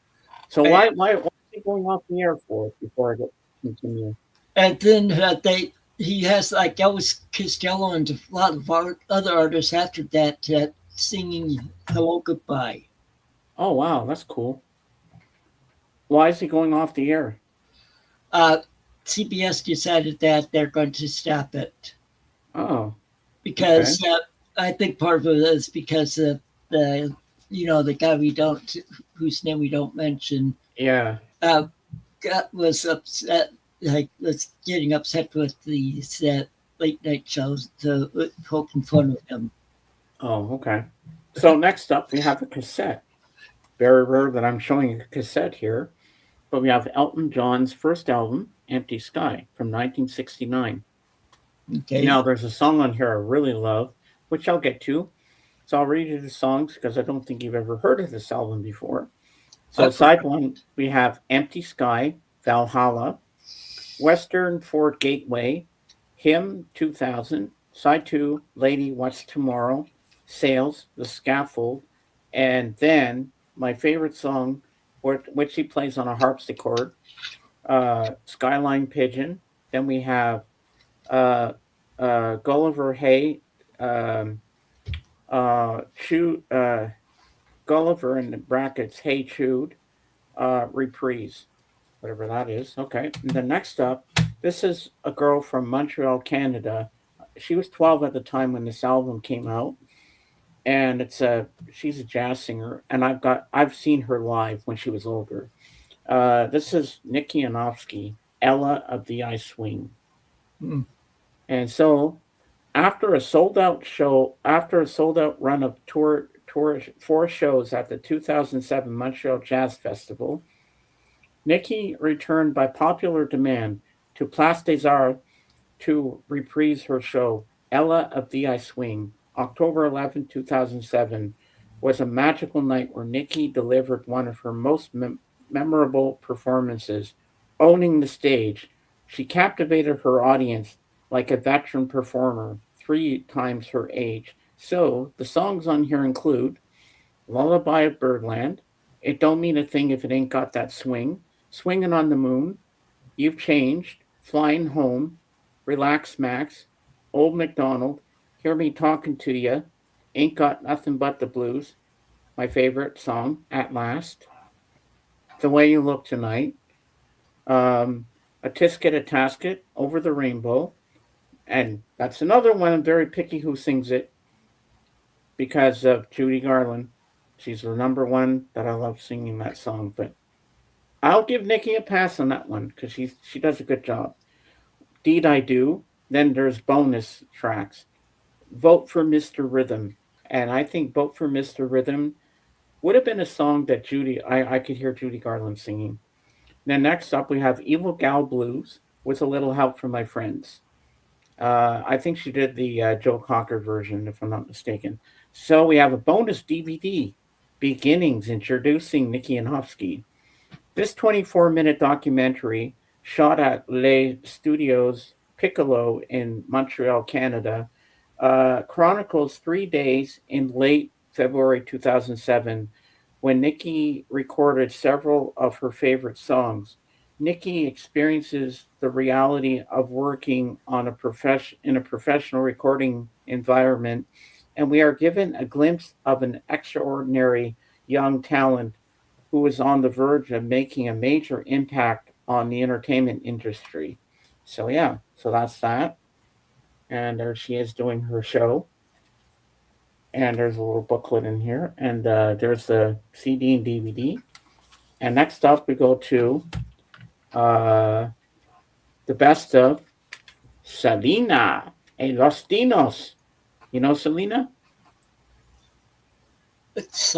So why is he going off the air for before I get continue? And then he has like Elvis Costello and a lot of other artists after that singing "Hello Goodbye." Oh wow, that's cool. Why is he going off the air? Uh, CBS decided that they're going to stop it Oh, okay. because I think part of it is because of the the guy whose name we don't mention Yeah. uh, was upset, like was getting upset with these late night shows to poking fun of him. Oh, okay. So next up we have a cassette. Very rare that I'm showing a cassette here, but we have Elton John's first album, Empty Sky, from 1969. Okay. Now there's a song on here I really love, which I'll get to. So I'll read you the songs because I don't think you've ever heard of this album before. So side one, we have Empty Sky, Valhalla, Western Ford Gateway, Hymn 2000, side two, Lady What's Tomorrow, Sales, The Scaffold, and then my favorite song, which he plays on a harpsichord, Skyline Pigeon. Then we have uh, Gulliver Hay, um, Gulliver in the brackets, Hey Chewed, reprise, whatever that is. Okay. And then next up, this is a girl from Montreal, Canada. She was 12 at the time when this album came out, and she's a jazz singer, and I've seen her live when she was older. This is Nikki Yanofsky, Ella of the Ice Swing. Hmm. And so after a sold out run of four shows at the 2007 Montreal Jazz Festival, Nikki returned by popular demand to Place des Arts to reprise her show, Ella of the I Swing. October 11, 2007 was a magical night where Nikki delivered one of her most memorable performances, owning the stage. She captivated her audience like a veteran performer, 3 times her age, So the songs on here include Lullaby of Birdland, It Don't Mean a Thing If It Ain't Got That Swing, Swinging on the Moon, You've Changed, Flying Home, Relax Max, Old MacDonald, Hear Me Talking to Ya, Ain't Got Nothing But the Blues, my favorite song, At Last, The Way You Look Tonight, um, A Tisket a Tasket, Over the Rainbow, and that's another one. I'm very picky who sings it because of Judy Garland. She's the number one that I love singing that song, but I'll give Nikki a pass on that one because she does a good job. Deed I Do. Then there's bonus tracks. Vote for Mr. Rhythm. And I think Vote for Mr. Rhythm would have been a song that I could hear Judy Garland singing. Then next up, we have Evil Gal Blues with a little help from my friends. I think she did the Joe Cocker version, if I'm not mistaken. So we have a bonus DVD, Beginnings, introducing Nikki and Hofsky. This 24-minute documentary, shot at Les Studios Piccolo in Montreal, Canada, chronicles 3 days in late February 2007 when Nikki recorded several of her favorite songs. Nikki experiences the reality of working on in a professional recording environment, and we are given a glimpse of an extraordinary young talent who is on the verge of making a major impact on the entertainment industry. So yeah, so that's that. And there she is doing her show. And there's a little booklet in here, and there's the CD and DVD. And next up, we go to uh, the best of Selena and Los Dinos. You know Selena? It's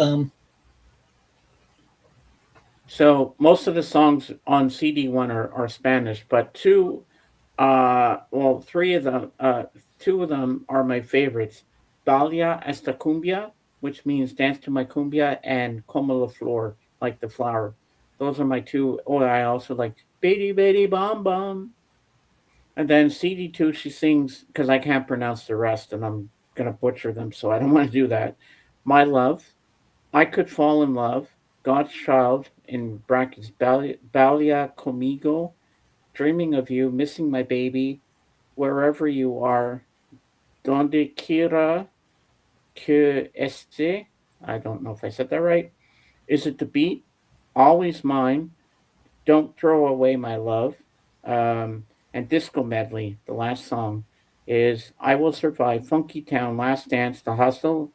So most of the songs on CD one are Spanish, but three of them, two of them are my favorites. Dalia esta cumbia, which means dance to my cumbia, and como la flor, like the flower. Those are my two. Oh, I also like Bitty Bitty Bom Bom. And then CD2, she sings, because I can't pronounce the rest and I'm going to butcher them, so I don't want to do that. My Love, I Could Fall in Love, God's Child, in brackets, Balia Comigo, Dreaming of You, Missing My Baby, Wherever You Are, Donde Quiera que Esté, I don't know if I said that right. Is It the Beat? Always Mine, Don't Throw Away My Love, um, and Disco Medley, the last song, is I Will Survive, Funky Town, Last Dance, The Hustle,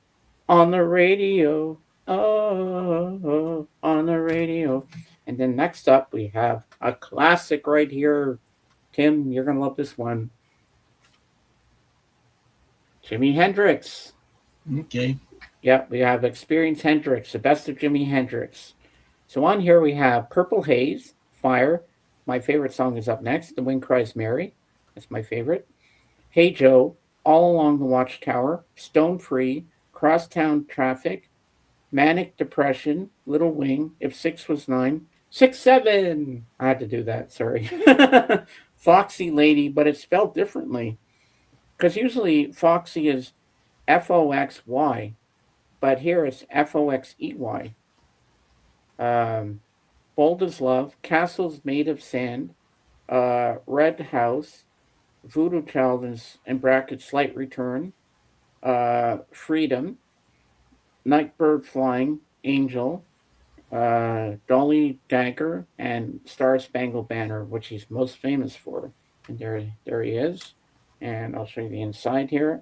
on the radio. Oh, on the radio. And then next up, we have a classic right here. Tim, you're going to love this one. Jimi Hendrix. okay. Yep, we have Experience Hendrix, the best of Jimi Hendrix. So on here we have Purple Haze, Fire. My favorite song is up next. The Wind Cries Mary. That's my favorite. Hey Joe, All Along the Watchtower, Stone Free, Crosstown Traffic, Manic Depression, Little Wing, If Six Was Nine, 6-7. I had to do that, sorry. Foxy Lady, but it's spelled differently. Because usually Foxy is Foxy, but here it's Foxey. Bold as Love, Castles Made of Sand, Red House, Voodoo Child in brackets, Slight Return, Freedom, Nightbird Flying, Angel, Dolly Dagger, and Star Spangled Banner, which he's most famous for. And there he is. And I'll show you the inside here.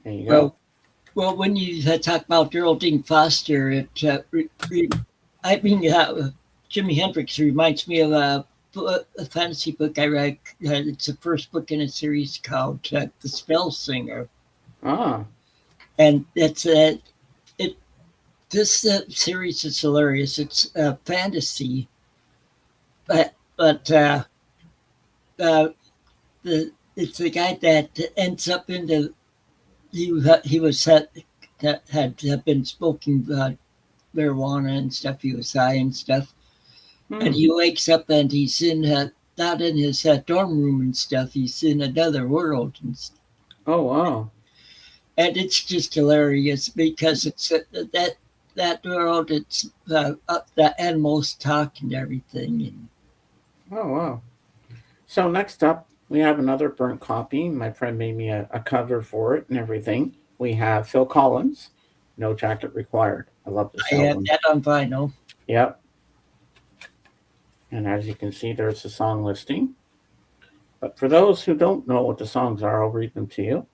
There you go. Well, when you talk about Geraldine Foster, Jimi Hendrix reminds me of a fantasy book I read. It's the first book in a series called The Spell Singer. Ah. And it's this series is hilarious. It's fantasy, but it's the guy that ends up in the he was had been smoking marijuana and stuff. He was high and stuff, and he wakes up and he's in not in his dorm room and stuff. He's in another world, Oh, wow. and it's just hilarious because it's that world. It's the animals talk and everything. And Oh, wow. So next up, we have another burnt copy. My friend made me a cover for it and everything. We have Phil Collins, No Jacket Required. I love this I have album. that on vinyl. Yep. And as you can see, there's the song listing. But for those who don't know what the songs are, I'll read them to you.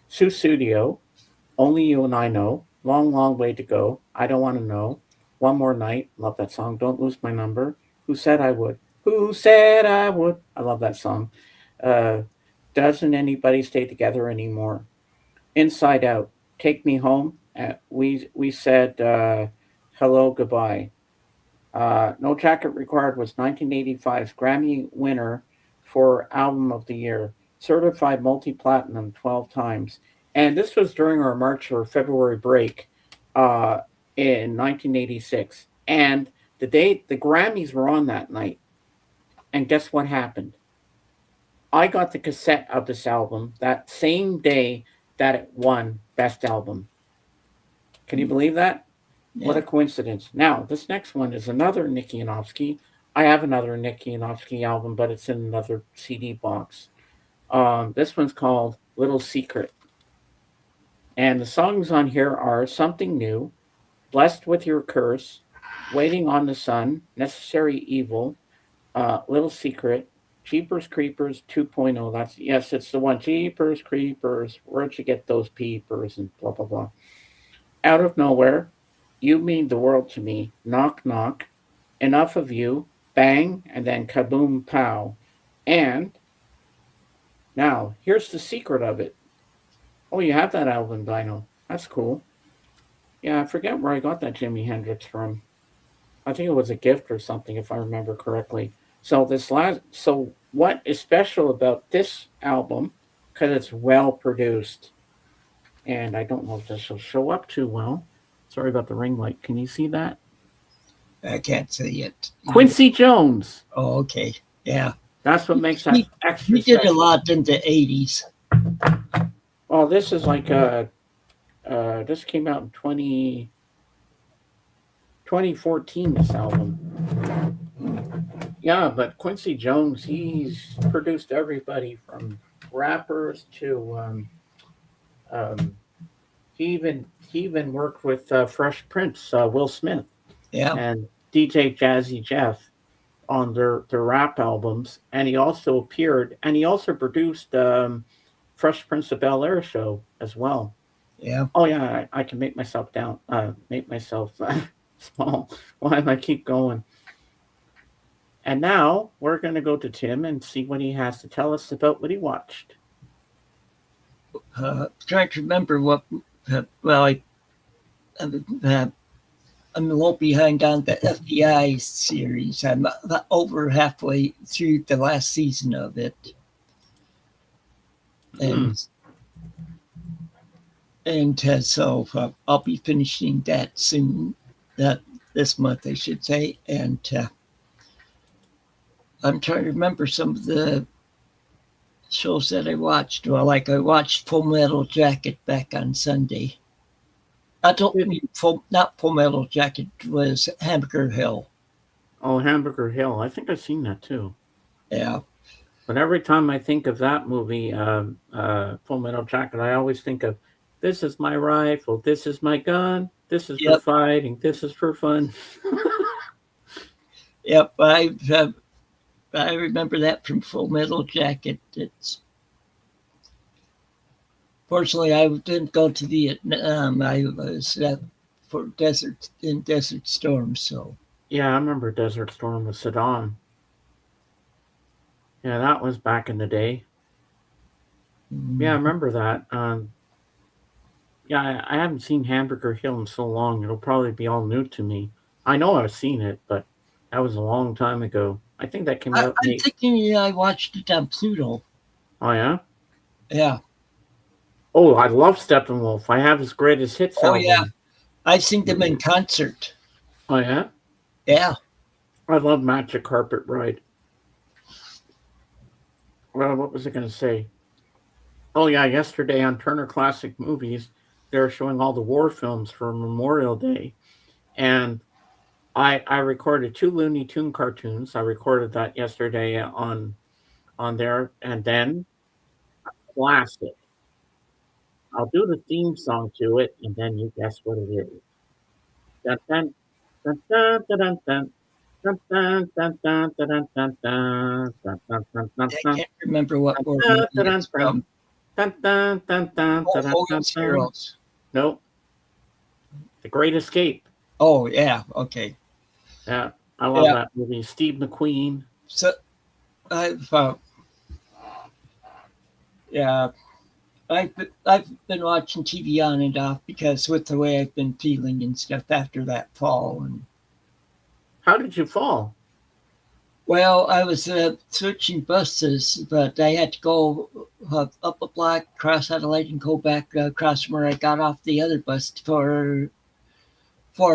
Susudio, Only You and I Know, Long, Long Way to Go, I Don't Want to Know, One More Night, love that song, Don't Lose My Number, Who Said I Would, Who Said I Would, I love that song. Uh, Doesn't Anybody Stay Together Anymore? Inside Out, Take Me Home, we said hello, goodbye. No Jacket Required was 1985's Grammy winner for Album of the Year, certified multi platinum 12 times. And this was during our March or February break uh, in 1986. And the Grammys were on that night. And guess what happened? I got the cassette of this album that same day that it won Best Album. Can you believe that? What Yeah. a coincidence. Now, this next one is another Nicky Yanofsky. I have another Nicky Yanofsky album, but it's in another CD box. This one's called Little Secret. And the songs on here are Something New, Blessed with Your Curse, Waiting on the Sun, Necessary Evil, Little Secret, Jeepers Creepers 2.0. That's, yes, it's the one. Jeepers Creepers, where'd you get those peepers, and blah, blah, blah. Out of Nowhere, You Mean the World to Me, Knock Knock, Enough of You, Bang, and then Kaboom Pow. And now, here's the secret of it. Oh, you have that album, Dino. That's cool. Yeah, I forget where I got that Jimi Hendrix from. I think it was a gift or something, if I remember correctly. So what is special about this album? Because it's well produced, and I don't know if this will show up too well. Sorry about the ring light. Can you see that? I can't say it. Quincy Jones. Oh, okay. Yeah. That's what makes that extra He did a special. lot in the 80s. Oh, this is like this came out in 2014, this album. Yeah, but Quincy Jones, he's produced everybody from rappers to he even worked with Fresh Prince, Will Smith, Yeah. and DJ Jazzy Jeff on their rap albums, and he also appeared and he also produced Fresh Prince of Bel Air show as well. Yeah. Oh yeah, I can make myself make myself small. Why am I keep going? And now we're going to go to Tim and see what he has to tell us about what he watched. Trying to remember what. Well, I'm a little behind on the FBI series. I'm over halfway through the last season of it, and so I'll be finishing that soon. That this month, I should say, and I'm trying to remember some of the shows that I watched. Well, like I watched Full Metal Jacket back on Sunday. I don't mean not Full Metal Jacket. It was Hamburger Hill. Oh, Hamburger Hill. I think I've seen that too. Yeah. But every time I think of that movie, Full Metal Jacket, I always think of this is my rifle, this is my gun, this is for fighting, this is for fun. Yep, I remember that from Full Metal Jacket. It's fortunately I didn't go to Vietnam. I was for Desert Storm. So yeah, I remember Desert Storm with Saddam. Yeah, that was back in the day. Yeah, I remember that. Yeah, I haven't seen Hamburger Hill in so long. It'll probably be all new to me. I know I've seen it, but that was a long time ago. I think that came out. I'm thinking I watched it on Pluto. Oh yeah. Yeah. Oh, I love Steppenwolf. I have his greatest hits album. Yeah, I've seen them in concert. Oh yeah. Yeah. I love Magic Carpet Ride. Well, what was I going to say? Oh yeah, yesterday on Turner Classic Movies, they're showing all the war films for Memorial Day, and I recorded two Looney Tune cartoons. I recorded that yesterday on there, and then classic. I'll do the theme song to it, and then you guess what it is. Dun, dun, dun, dun, dun, dun, dun, dun, dun, dun, dun, dun, dun, dun, dun, dun, dun, I dun, can't remember what war dun, movie dun, it's dun, from. dun, dun, dun, dun, Oh, dun, dun, Hogan's dun. Heroes. Nope, The Great Escape. Oh, yeah. Okay. Yeah, I love Yeah. that movie. Steve McQueen. So I've, yeah, I've been watching TV on and off because with the way I've been feeling and stuff after that fall. And How did you fall? well, I was switching buses, but I had to go up a block, cross Adelaide, and go back across from where I got off the other bus for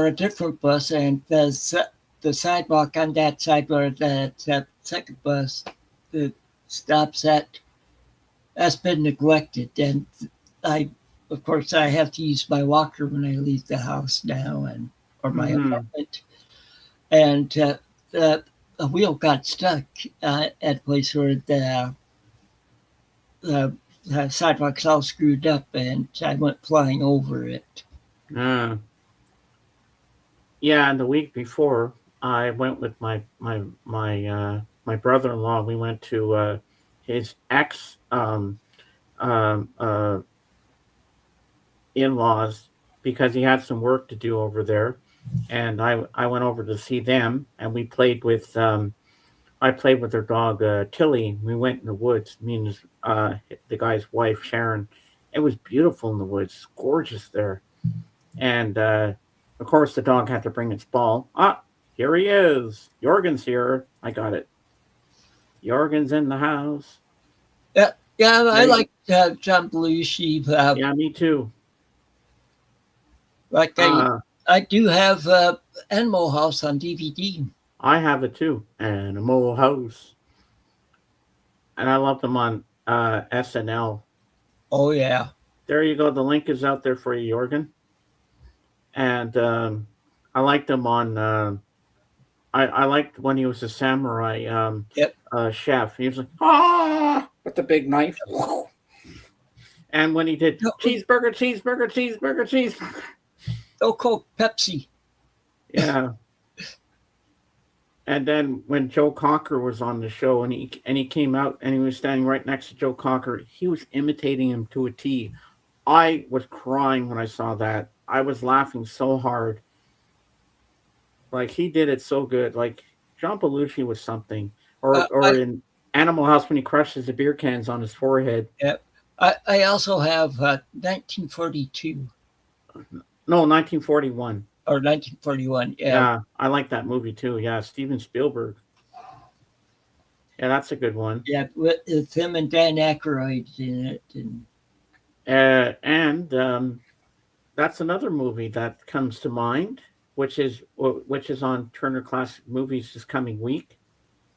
a different bus, and the sidewalk on that side where that second bus that stops at has been neglected, and I, of course, I have to use my walker when I leave the house now, and or my Mm-hmm. apartment, and the wheel got stuck at a place where the sidewalk's all screwed up, and I went flying over it. Uh, yeah, and the week before, I went with my brother-in-law. We went to his ex um, uh, in-laws because he had some work to do over there, and I went over to see them, and we played with I played with their dog Tilly. We went in the woods. Me and the guy's wife Sharon. It was beautiful in the woods, gorgeous there, and of course the dog had to bring its ball. Ah, here he is. Jorgen's here. I got it. Jorgen's in the house. Yeah, yeah, I There like John Belushi. Yeah, me too. Like Uh, I do have Animal House on DVD. I have it too. Animal House, and I love them on SNL. Oh yeah, There you go. The link is out there for you, Jorgen. And I liked him on. I liked when he was a samurai yep. chef. He was like with the big knife. And when he did No, cheeseburger, cheeseburger, cheeseburger, cheeseburger. no Coke, Pepsi. Yeah. And then when Joe Cocker was on the show and he came out and he was standing right next to Joe Cocker, he was imitating him to a T. I was crying when I saw that. I was laughing so hard. Like he did it so good. Like John Belushi was something. Or I in Animal House when he crushes the beer cans on his forehead. yep. I also have 1942 No, 1941. or 1941. Yeah, Yeah, I like that movie too. Yeah, Steven Spielberg. Yeah, that's a good one. yeah, with him and Dan Aykroyd in it, and And that's another movie that comes to mind, which is on Turner Classic Movies this coming week.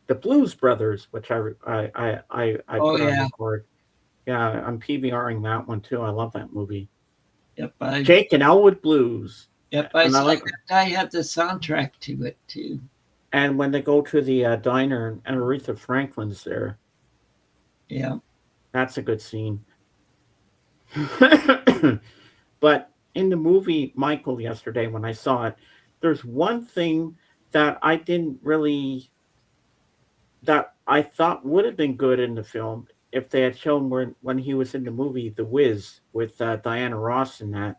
The Blues Brothers, which I oh put on yeah, record. Yeah, I'm PVRing that one too. I love that movie. yep, Jake and Elwood Blues, I and I saw like. that. I have the soundtrack to it too. And when they go to the diner and Aretha Franklin's there, Yeah, that's a good scene. But in the movie Michael yesterday, when I saw it, there's one thing that I didn't really that I thought would have been good in the film if they had shown when he was in the movie The Wiz with Diana Ross in that,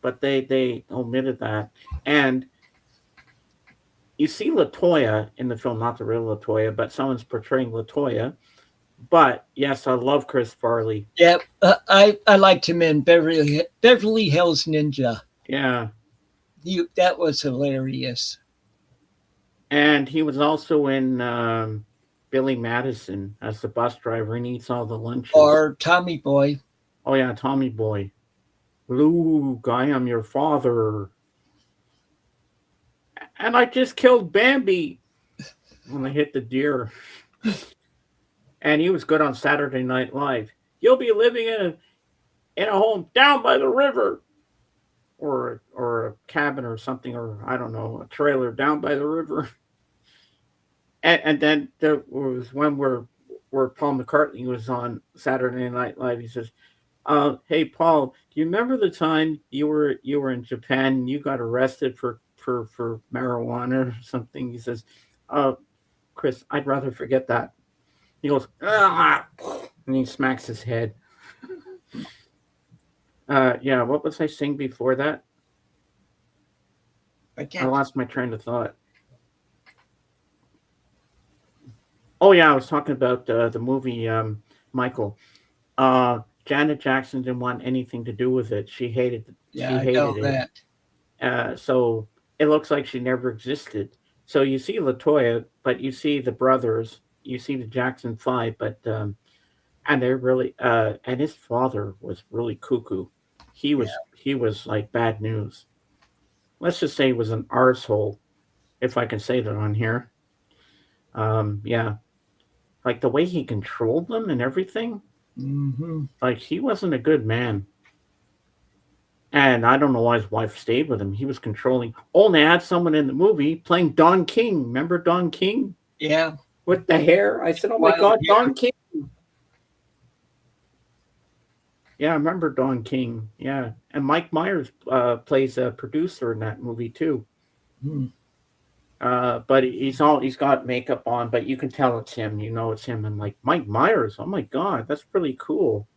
but they omitted that. And you see Latoya in the film, not the real Latoya, but someone's portraying Latoya. But yes, I love Chris Farley. yeah. I liked him in Beverly Hills Ninja. Yeah, That was hilarious. and he was also in Billy Madison as the bus driver and eats all the lunches. Or Tommy Boy. Oh yeah, Tommy Boy. Luke, I am your father. And I just killed Bambi when I hit the deer. and he was good on Saturday Night Live. You'll be living in a home down by the river, or a cabin or something, or I don't know, a trailer down by the river. And then there was one where Paul McCartney was on Saturday Night Live. He says, "Hey Paul, do you remember the time you were in Japan and you got arrested for marijuana or something?" He says, "Uh, Chris, I'd rather forget that." He goes, "Ah," and he smacks his head. Yeah, what was I saying before that? I I can't. lost my train of thought. Oh yeah, I was talking about the movie Michael. Janet Jackson didn't want anything to do with it. She hated Yeah, she I know hated it. that. So it looks like she never existed. So you see Latoya, but you see the brothers, you see the Jackson Five, but and they're really and his father was really cuckoo. He was like bad news. Let's just say he was an arsehole, if I can say that on here. Yeah, like the way he controlled them and everything. Hmm. Like he wasn't a good man. And I don't know why his wife stayed with him. He was controlling. Oh, and they had someone in the movie playing Don King. Remember Don King Yeah, with the hair? I said, "Oh my wild God, hair. Don King!" Yeah, I remember Don King. Yeah, and Mike Myers plays a producer in that movie too. Hmm. But he's got makeup on, but you can tell it's him. You know it's him. And like Mike Myers. Oh my God, that's really cool.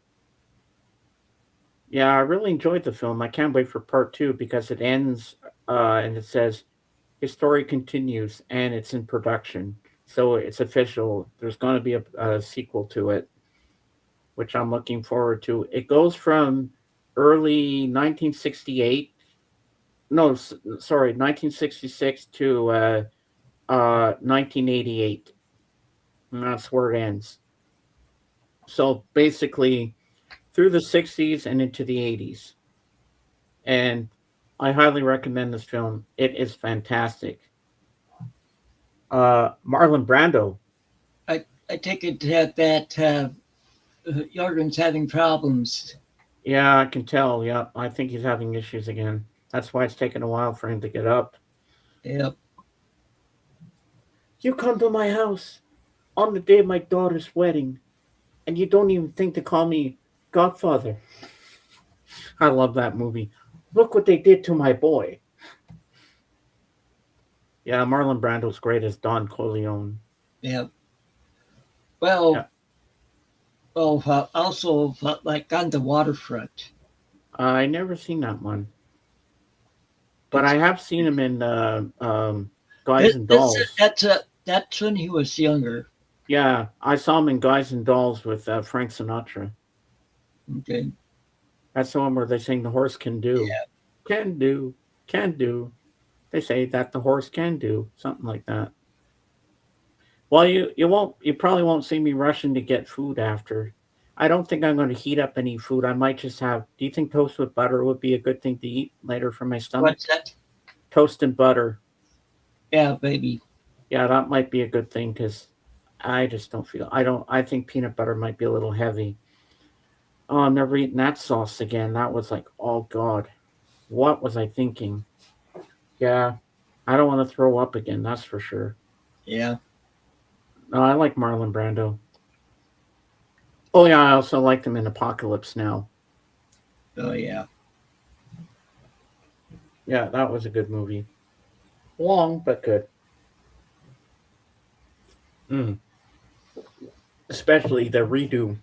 Yeah, I really enjoyed the film. I can't wait for part two because it ends and it says his story continues and it's in production. So it's official. There's going to be a sequel to it, which I'm looking forward to. It goes from early 1968, no, sorry, 1966 to 1988. And that's where it ends. So basically, through the 60s and into the 80s. And I highly recommend this film. It is fantastic. Marlon Brando. I take it that Jorgen's having problems. Yeah, I can tell. Yeah, I think he's having issues again. That's why it's taken a while for him to get up. Yep. You come to my house on the day of my daughter's wedding, and you don't even think to call me Godfather. I love that movie. Look what they did to my boy. Yeah, Marlon Brando's great as Don Corleone. Yep. Yeah, Well, also like on the waterfront. I never seen that one, but I It's have seen him in Guys this, and this Dolls. that's when he was younger. Yeah, I saw him in Guys and Dolls with Frank Sinatra. Okay. That's the one where they sing "The Horse Can Do," Yeah. can do, can do. They say that the horse can do something like that. Well, you probably won't see me rushing to get food after. I don't think I'm going to heat up any food. I might just have. Do you think toast with butter would be a good thing to eat later for my What's stomach? that? Toast and butter. Yeah, baby. Yeah, that might be a good thing because I just don't feel. I don't. I think peanut butter might be a little heavy. Oh, I'm never eating that sauce again. That was like, oh God, what was I thinking? Yeah, I don't want to throw up again. That's for sure. Yeah. No, I like Marlon Brando. Oh yeah, I also liked him in Apocalypse Now. Oh yeah. Yeah, that was a good movie. Long but good. Mm. Especially the redo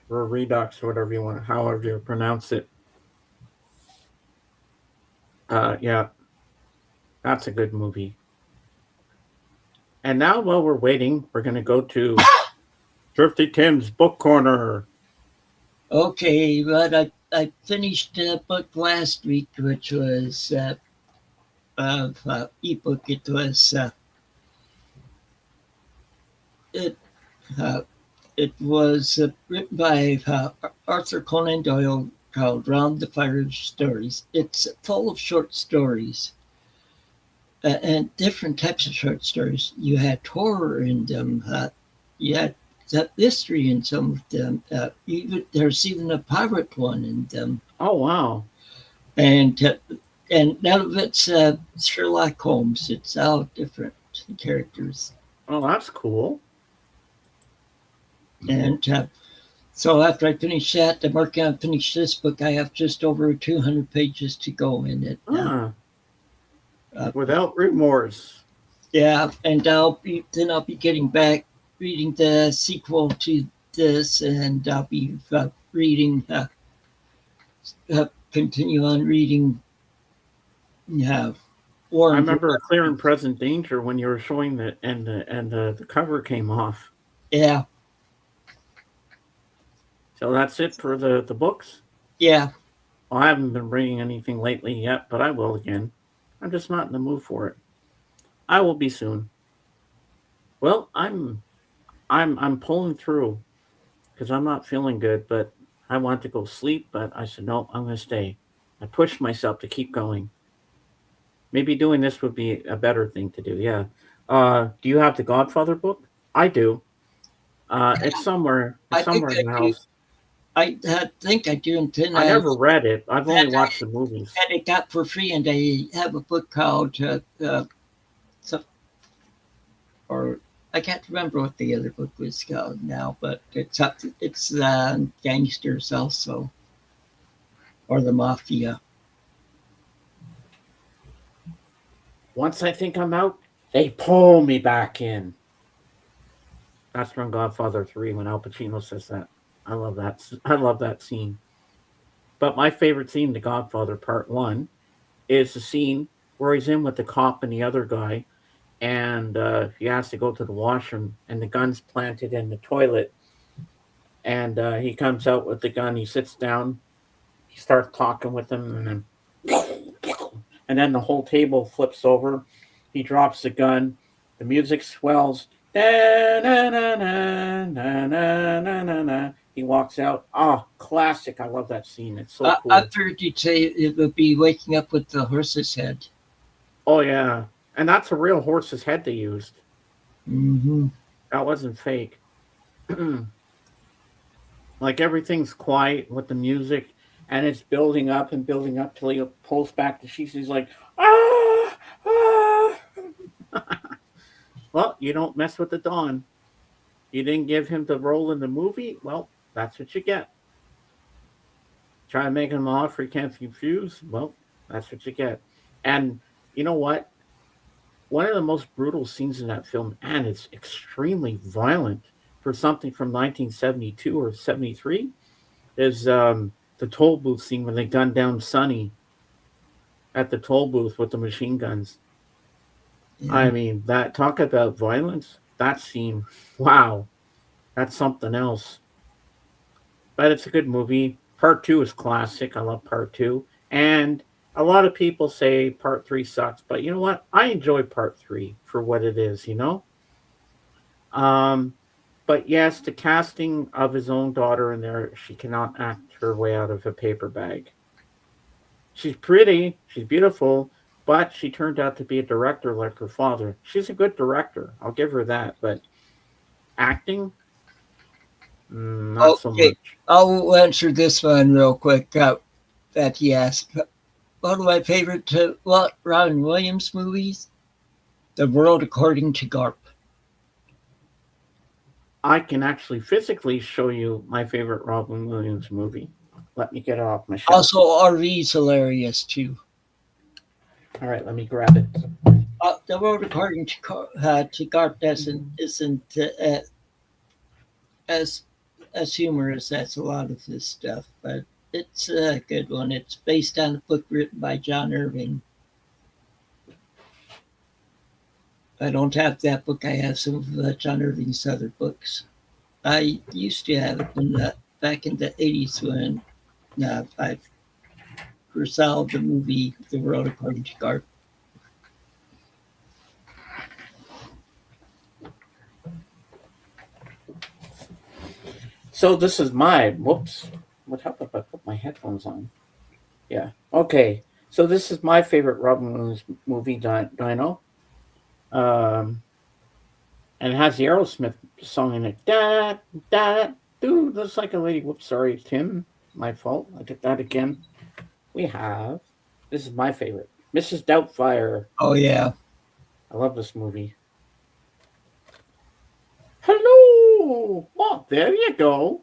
or redux, whatever you want, however you pronounce it. Yeah, that's a good movie. And now, while we're waiting, we're gonna go to Thrifty Tim's book corner. Okay, but I finished a book last week, which was ebook. It uh, it was written by Arthur Conan Doyle called Round the Fire Stories. It's full of short stories and different types of short stories. You had horror in them. You had history in some of them. Even there's even a pirate one in them, Oh wow. and none of it's Sherlock Holmes. It's all different characters. Oh, that's cool. And so after I finish that, I'm working on finish this book. I have just over 200 pages to go in it now. Without remorse. Yeah, and I'll be getting back reading the sequel to this, and I'll be reading continue on reading. Yeah, War I and remember Clear and Present Danger when you were showing that, and the cover came off. Yeah, So that's it for the books. yeah. Well, I haven't been reading anything lately yet, but I will again. I'm just not in the mood for it. I will be soon. Well, I'm pulling through because I'm not feeling good, but I want to go sleep, but I said no, I'm going to stay. I pushed myself to keep going. Maybe doing this would be a better thing to do. Yeah. Do you have the Godfather book? I do. It's somewhere. It's I think somewhere I in the do. house. I think I do, and then I never read it. I've only had watched the movies. it got for free, and I have a book called some, or I can't remember what the other book was called now, but it's gangsters also, or the mafia. Once I think I'm out, they pull me back in. That's from Godfather 3 when Al Pacino says that. I love that. I love that scene. But my favorite scene, The Godfather Part 1, is the scene where he's in with the cop and the other guy, and he has to go to the washroom, and the gun's planted in the toilet. And he comes out with the gun. He sits down. He starts talking with them, and then the whole table flips over. He drops the gun. The music swells. Da, na, na, na, na, na, na, na, na. He walks out. Ah, classic. I love that scene. It's so I've cool. heard you say it would be waking up with the horse's head. Oh, yeah. And that's a real horse's head they used. Hmm. That wasn't fake. Like everything's quiet with the music, and it's building up till he pulls back the sheets. He's like, ah, ah. Well, you don't mess with the Don. You didn't give him the role in the movie. Well, that's what you get. Try to make him an offer he can't refuse. Well, that's what you get. And you know what? One of the most brutal scenes in that film, and it's extremely violent for something from 1972 or 73, is the toll booth scene when they gunned down Sonny at the toll booth with the machine guns. Yeah. I mean, that talk about violence. That scene, wow, that's something else. But it's a good movie. Part two is classic. I love part two. And a lot of people say part three sucks, but you know what? I enjoy part three for what it is. Um, but yes, the casting of his own daughter in there, she cannot act her way out of a paper bag. She's pretty, she's beautiful, but she turned out to be a director like her father. She's a good director. I'll give her that. But acting, not so Okay, much. I'll answer this one real quick. That you asked. One of my favorite Robin Williams movies, The World According to Garp. I can actually physically show you my favorite Robin Williams movie. Let me get it off my shelf. Also, RV's hilarious too. All right, let me grab it. The World According to Garp isn't as humorous as a lot of this stuff, but it's a good one. It's based on a book written by John Irving. I don't have that book. I have some of John Irving's other books. I used to have it back in the 80s when I first saw the movie The World According to Garp. So this is my whoops. What happened if I put my headphones on? Yeah. Okay. So this is my favorite Robin Williams movie, Dino. Um, And it has the Aerosmith song in it. Da, da, dude, looks like a lady. Whoops, sorry, Tim. My fault. I did that again. We have, this is my favorite, Mrs. Doubtfire. Oh yeah. I love this movie. Hello! Oh, there you go.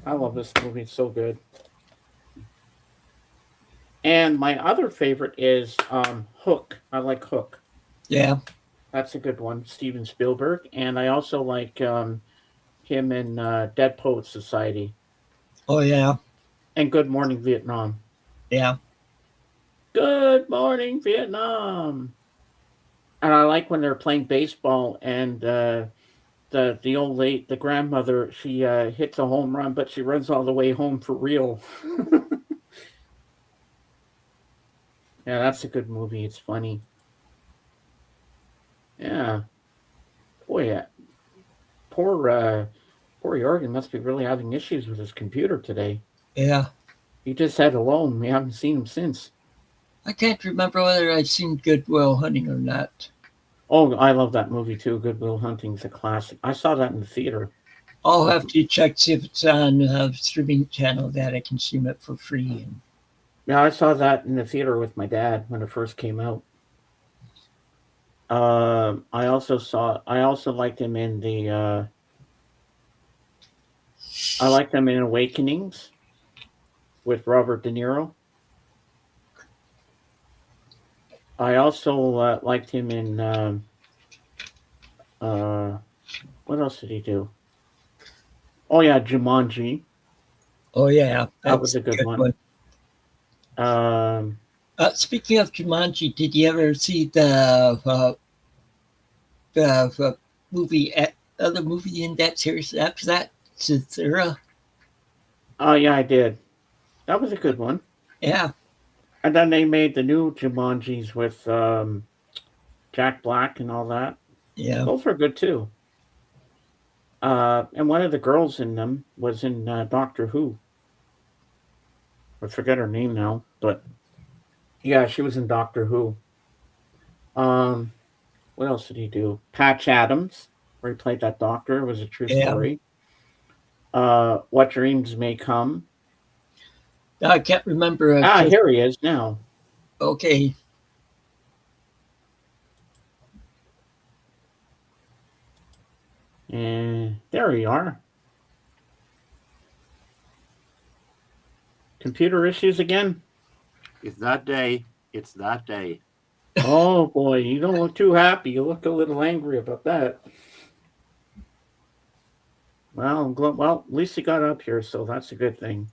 I love this movie. It's so good. And my other favorite is Hook. I like Hook. Yeah. That's a good one. Steven Spielberg. And I also like him in Dead Poets Society. Oh yeah. And Good Morning Vietnam. Yeah. Good Morning Vietnam. And I like when they're playing baseball and the old lady, the grandmother, she hits a home run, but she runs all the way home for real. Yeah, that's a good movie. It's funny. Yeah. Boy, poor poor Jorgen must be really having issues with his computer today. Yeah. He just had a loan. We haven't seen him since. I can't remember whether I've seen Good Will Hunting or not. Oh, I love that movie too. Good Will Hunting's a classic. I saw that in the theater. I'll have to check see if it's on a streaming channel that I can stream it for free. Yeah, I saw that in the theater with my dad when it first came out. I also liked him in the. I liked him in Awakenings with Robert De Niro. I also liked him in. What else did he do? Oh yeah, Jumanji. Oh yeah, That was a good one. Speaking of Jumanji, did you ever see the movie, other movie in that series after that, Cicera? Oh yeah, I did. That was a good one. Yeah. And then they made the new Jumanjis with Jack Black and all that. Yeah. Those were good too. And one of the girls in them was in Doctor Who. I forget her name now, but yeah, she was in Doctor Who. What else did he do? Patch Adams, where he played that doctor, it was a true story. What Dreams May Come. I can't remember. Here he is now. Okay. And there we are. Computer issues again? It's that day. It's that day. Oh boy, you don't look too happy. You look a little angry about that. Well, at least you got up here, so that's a good thing.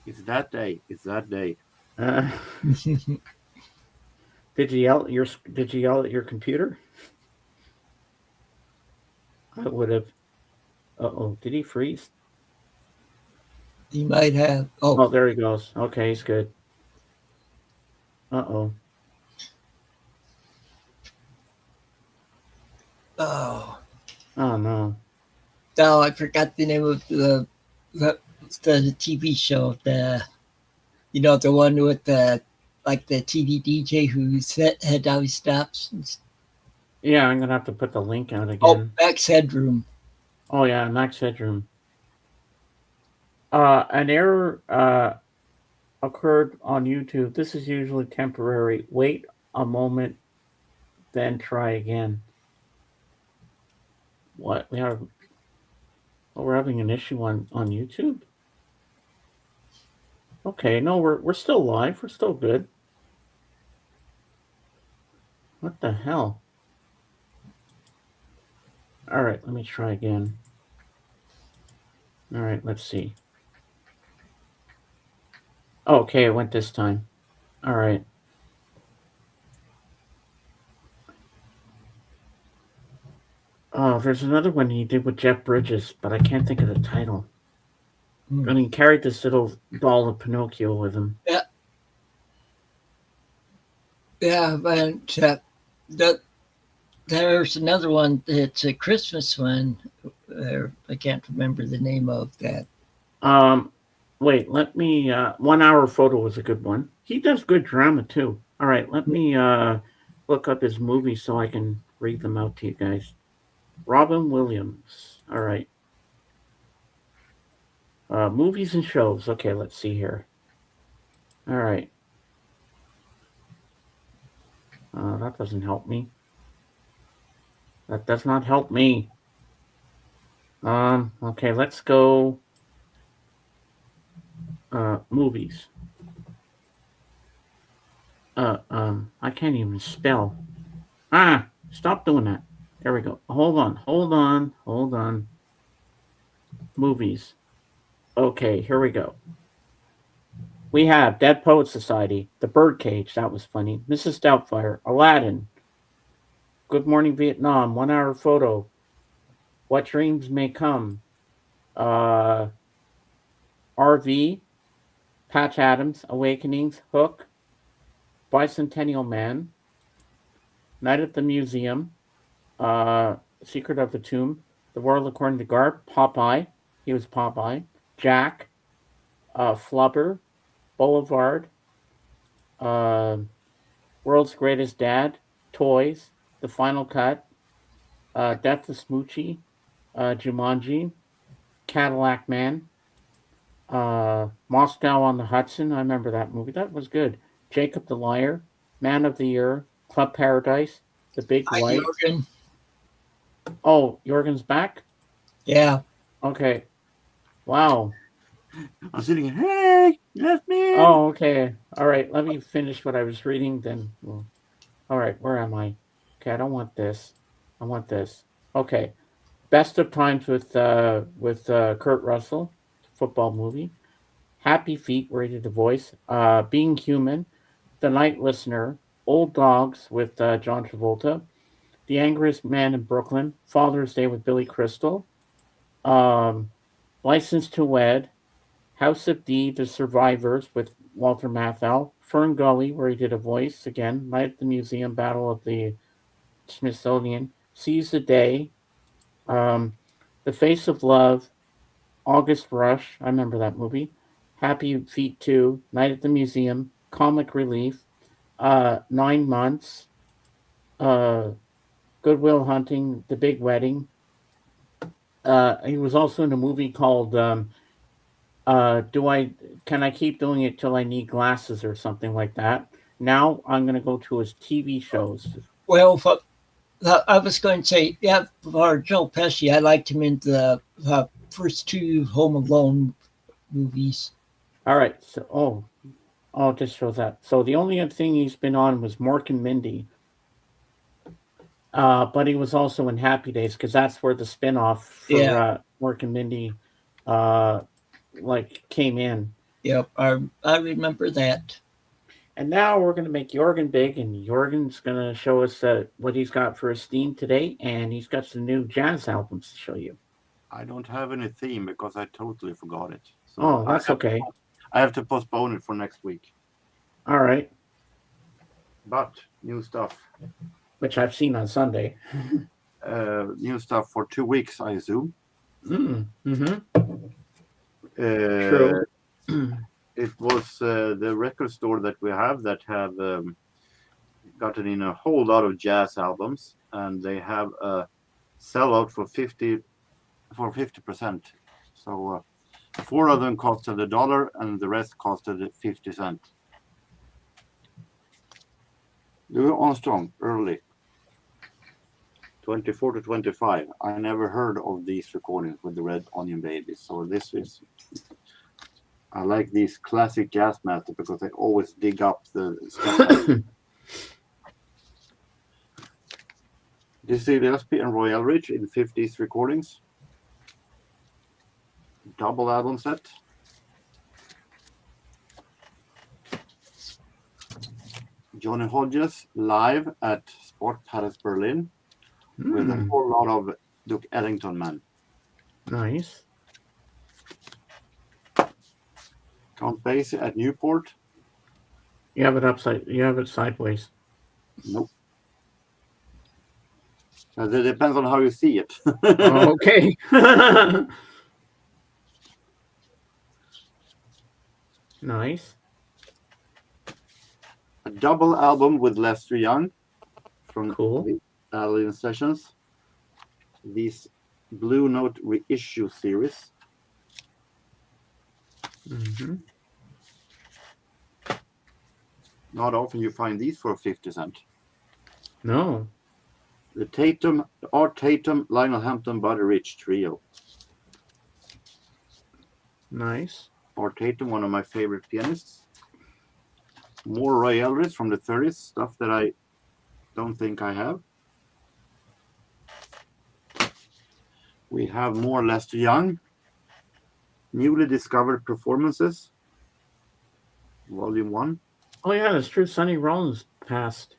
It's that day. It's that day. Did you yell at your computer? I would have. Uh-oh, did he freeze? He might have. Oh, there he goes. Okay, he's good. Uh-oh. Oh no. Oh, I forgot the name of the TV show. The one with the TV DJ whose head always stops. Yeah, I'm gonna have to put the link out again. Oh, Max Headroom. Oh yeah, Max Headroom. An error occurred on YouTube. This is usually temporary. Wait a moment, then try again. What? We're having an issue on YouTube? Okay, no, we're still live. We're still good. What the hell? All right, let me try again. All right, let's see. Okay, it went this time. All right. Oh, there's another one he did with Jeff Bridges, but I can't think of the title. And he carried this little doll of Pinocchio with him. Yeah. Yeah, but there's another one. It's a Christmas one. I can't remember the name of that. Wait, let me. 1 Hour Photo was a good one. He does good drama too. All right, let me look up his movie so I can read them out to you guys. Robin Williams. All right. Movies and shows. Okay, let's see here. All right. That doesn't help me. That does not help me. Okay, let's go. Movies. I can't even spell. Stop doing that. There we go. Hold on. Movies. Okay, here we go. We have Dead Poet Society, The Birdcage, that was funny. Mrs. Doubtfire, Aladdin, Good Morning Vietnam, 1 Hour Photo, What Dreams May Come, uh, RV, Patch Adams, Awakenings, Hook, Bicentennial Man, Night at the Museum, Secret of the Tomb, The World According to Garp, Popeye, he was Popeye, Jack, Flubber, Boulevard, uh, World's Greatest Dad, Toys, The Final Cut, Death of Smoochie, Jumanji, Cadillac Man, Moscow on the Hudson. I remember that movie. That was good. Jacob the Liar, Man of the Year, Club Paradise, The Big Hi, White. Jorgen. Oh, Jorgen's back? Yeah. Okay. Wow. I'm sitting here, hey, you left me. Oh, okay. All right. Let me finish what I was reading. Then, all right. Where am I? Okay. I don't want this. I want this. Okay. Best of Times with Kurt Russell, football movie. Happy Feet, where he did the voice. Being Human, The Night Listener, Old Dogs with John Travolta, The Angriest Man in Brooklyn, Father's Day with Billy Crystal, License to Wed, House of D, The Survivors with Walter Matthau, Fern Gully, where he did a voice again, Night at the Museum, Battle of the Smithsonian, Seize the Day, The Face of Love, August Rush, I remember that movie, Happy Feet 2, Night at the Museum, Comic Relief, 9 Months, Goodwill Hunting, The Big Wedding. He was also in a movie called Can I Keep Doing It Till I Need Glasses or something like that. Now I'm going to go to his TV shows. Well, I was going to say, yeah, for Joe Pesci, I liked him in the first 2 Home Alone movies. All right. So, it just shows that. So the only other thing he's been on was Mork and Mindy. But he was also in Happy Days because that's where the spinoff for Mork and Mindy came in. Yep, I remember that. And now we're going to make Jorgen big, and Jorgen's going to show us what he's got for his theme today, and he's got some new jazz albums to show you. I don't have any theme because I totally forgot it. So that's okay. I have to postpone it for next week. All right. But new stuff. Which I've seen on Sunday. New stuff for 2 weeks, I assume. Mm-hmm. True. It was the record store that we have that have gotten in a whole lot of jazz albums, and they have a sellout for 50%. So 4 of them costed $1, and the rest costed 50 cents. Louis Armstrong, early. 24 to 25. I never heard of these recordings with the Red Onion Babies. So I like these classic jazz masters because they always dig up the stuff. Dizzy Gillespie and Roy Eldridge in 50s recordings. Double album set. Johnny Hodges live at Sport Palace Berlin with a whole lot of Duke Ellington men. Nice. Count Basie at Newport. You have it sideways. Nope. It depends on how you see it. Okay. Nice. A double album with Lester Young from Cool. Alien Sessions, these Blue Note reissue series. Mm-hmm. Not often you find these for 50 cents. No. The Art Tatum, Lionel Hampton, Buddy Rich trio. Nice. Art Tatum, one of my favorite pianists. More Roy Eldridge from the 30s, stuff that I don't think I have. We have more Lester Young, newly discovered performances, Volume 1. Oh yeah, that's true. Sonny Rollins passed.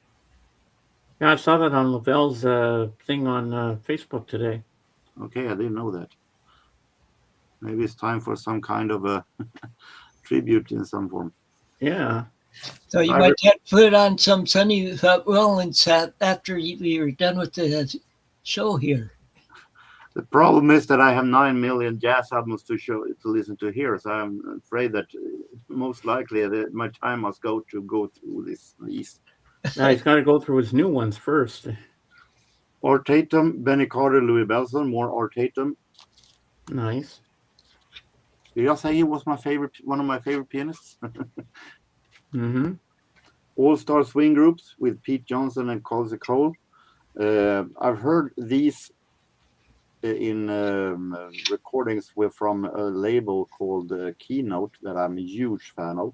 Yeah, I saw that on Lavelle's thing on Facebook today. Okay, I didn't know that. Maybe it's time for some kind of a tribute in some form. Yeah. So you might have to put on some Sonny Rollins after we were done with the show here. The problem is that I have 9 million jazz albums to listen to here, so I'm afraid that most likely that my time must go through these. Now he's got to go through his new ones first. Art Tatum, Benny Carter, Louis Bellson, more Art Tatum. Nice. Did I say he was one of my favorite pianists? Mm-hmm. All-Star Swing Groups with Pete Johnson and Colsey Cole. I've heard these in recordings from a label called Keynote that I'm a huge fan of.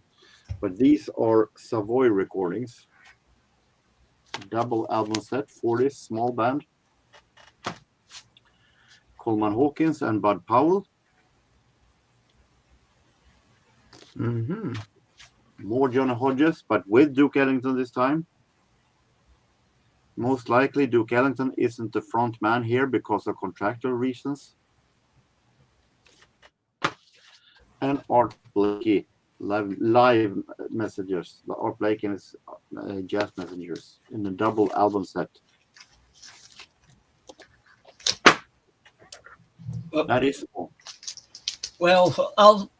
But these are Savoy recordings. Double album set, 40s, small band. Coleman Hawkins and Bud Powell. Mm-hmm. More Johnny Hodges, but with Duke Ellington this time. Most likely, Duke Ellington isn't the front man here because of contractual reasons. And Art Blakey, live messengers. Art Blakey and his jazz messengers in the double album set. That is all. Well, I'll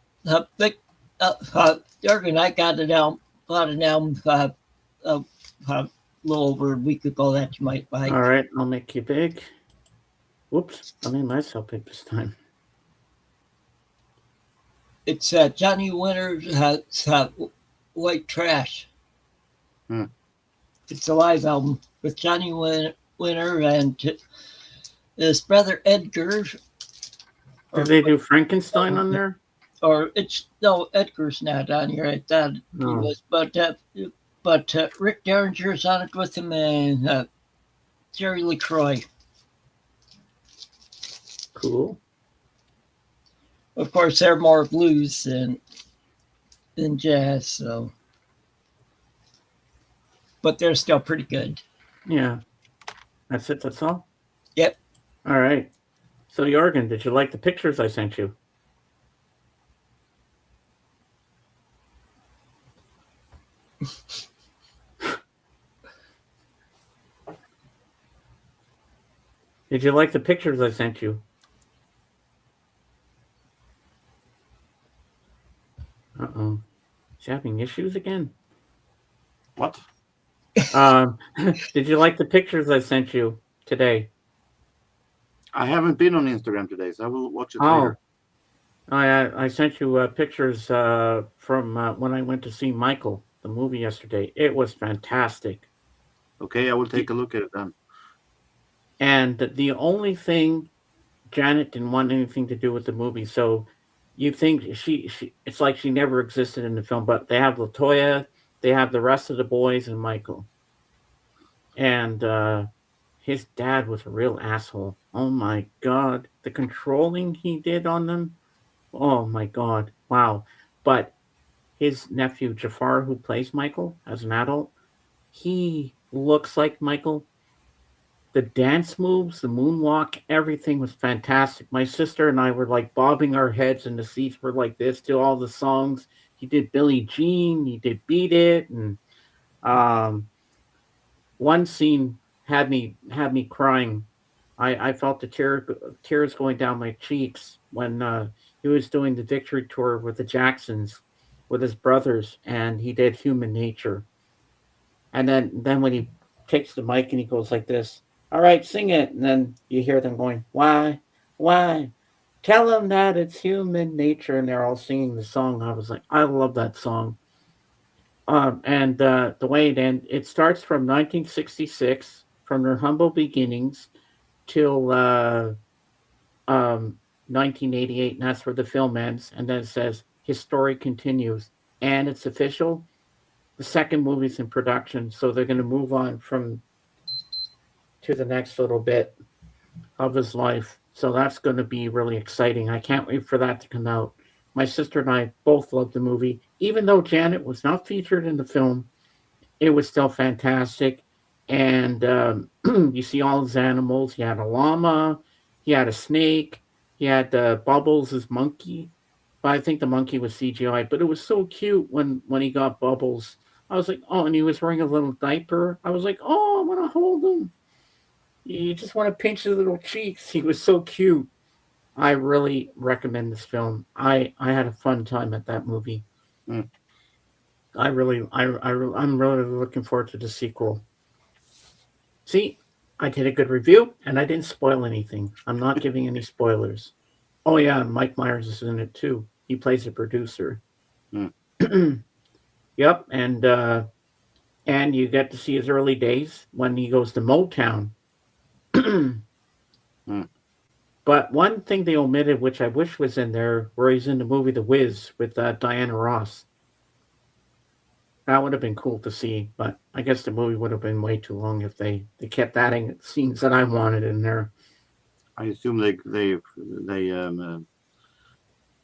think Jurgen, I got an album a little over a week ago that you might buy. All right, I'll make you big. Whoops, I made myself big this time. It's Johnny Winter's White Trash. It's a live album with Johnny Winter and his brother Edgar. Did they do Frankenstein on there? Or Edgar's not on here. I thought he was, but Rick Derringer's on it with him and Jerry LaCroix. Cool. Of course, they're more blues than jazz, so. But they're still pretty good. Yeah. That's it, that's all? Yep. All right. So, Jorgen, did you like the pictures I sent you? Did you like the pictures I sent you? Uh-oh. Is he having issues again? What? Did you like the pictures I sent you today? I haven't been on Instagram today, so I will watch it later. I sent you pictures from when I went to see Michael, the movie, yesterday. It was fantastic. Okay, I will take a look at it then. And the only thing, Janet didn't want anything to do with the movie. So you think she it's like she never existed in the film. But they have LaToya, they have the rest of the boys, and Michael. And his dad was a real asshole. Oh my God. The controlling he did on them. Oh my God. Wow. But his nephew, Jafar, who plays Michael as an adult, he looks like Michael. The dance moves, the moonwalk, everything was fantastic. My sister and I were like bobbing our heads and the seats were like this to all the songs. He did Billie Jean, he did Beat It, and one scene had me crying. I felt the tears going down my cheeks when he was doing the victory tour with the Jacksons, with his brothers, and he did Human Nature. And then when he takes the mic and he goes like this, all right, sing it. And then you hear them going, why, why? Tell them that it's human nature. And they're all singing the song. I was like, I love that song. And the way it starts from 1966, from their humble beginnings till 1988, and that's where the film ends. And then it says, his story continues. And it's official. The second movie's in production, so they're going to move on from to the next little bit of his life. So that's going to be really exciting. I can't wait for that to come out. My sister and I both loved the movie. Even though Janet was not featured in the film, it was still fantastic. And you see all his animals. He had a llama, he had a snake, he had Bubbles, his monkey. But I think the monkey was CGI. But it was so cute when he got Bubbles. I was like, oh, and he was wearing a little diaper. I was like, oh, I want to hold him. You just want to pinch his little cheeks. He was so cute. I really recommend this film. I had a fun time at that movie. Mm. I'm really looking forward to the sequel. See, I did a good review and I didn't spoil anything. I'm not giving any spoilers. Oh yeah, Mike Myers is in it too. He plays a producer. Mm. Yep, and you get to see his early days when he goes to Motown. Mm. But one thing they omitted, which I wish was in there, where he's in the movie The Wiz with Diana Ross. That would have been cool to see, but I guess the movie would have been way too long if they kept adding scenes that I wanted in there. I assume they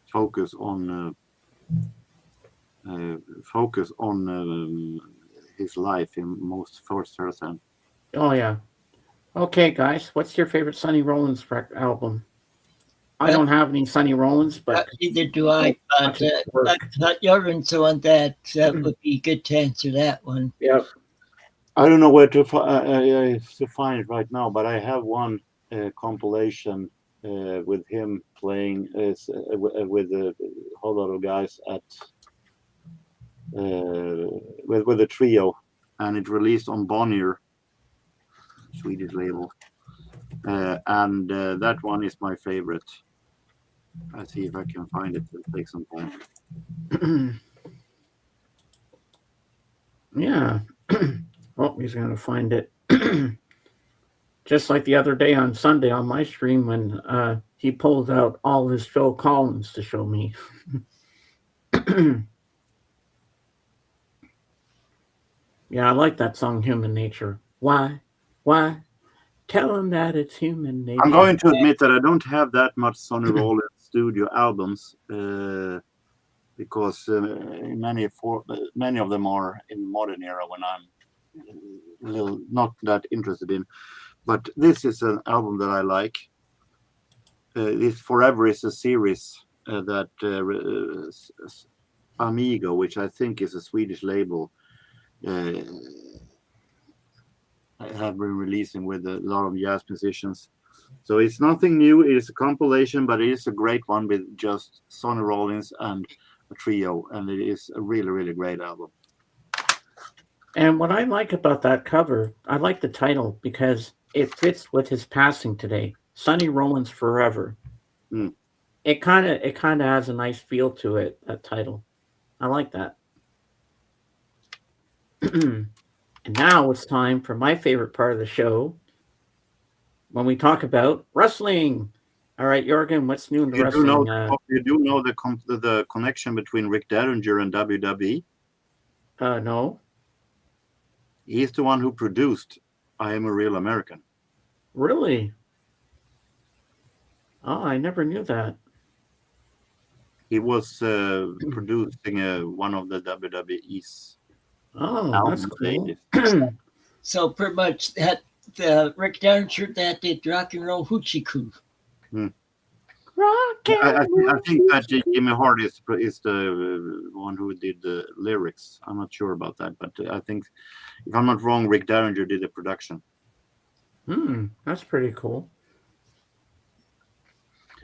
focus on his life in most first person. Oh yeah. Okay, guys, what's your favorite Sonny Rollins album? I don't have any Sonny Rollins, but neither do I. But I thought Jorgen's the one that would be good to answer that one. Yep. I don't know where to find it right now, but I have one compilation with him playing with a whole lot of guys at with a trio, and it released on Bonnier, Swedish label, and that one is my favorite. I'll see if I can find it. It'll take some time. Yeah. Oh, he's going to find it. Just like the other day on Sunday on my stream when he pulled out all his Phil Collins to show me. Yeah, I like that song, Human Nature. Why? Tell him that it's human nature. I'm going to admit that I don't have that much Sonny Rollins studio albums because many of them are in the modern era when I'm not that interested in. But this is an album that I like. This Forever is a series that Amigo, which I think is a Swedish label, I have been releasing with a lot of jazz musicians. So it's nothing new. It is a compilation, but it is a great one with just Sonny Rollins and a trio, and it is a really, really great album. And what I like about that cover, I like the title because it fits with his passing today. Sonny Rollins Forever. Mm. It kind of has a nice feel to it, that title. I like that. And now it's time for my favorite part of the show when we talk about wrestling. All right, Jorgen, what's new in the wrestling? You do know the connection between Rick Derringer and WWE? No. He's the one who produced I Am a Real American. Really? Oh, I never knew that. He was producing one of the WWE's. Oh, that's cool. So pretty much that Rick Derringer that did Rock and Roll Hoochie Coo. I think that Jimmy Hart is the one who did the lyrics. I'm not sure about that, but I think, if I'm not wrong, Rick Derringer did the production. That's pretty cool.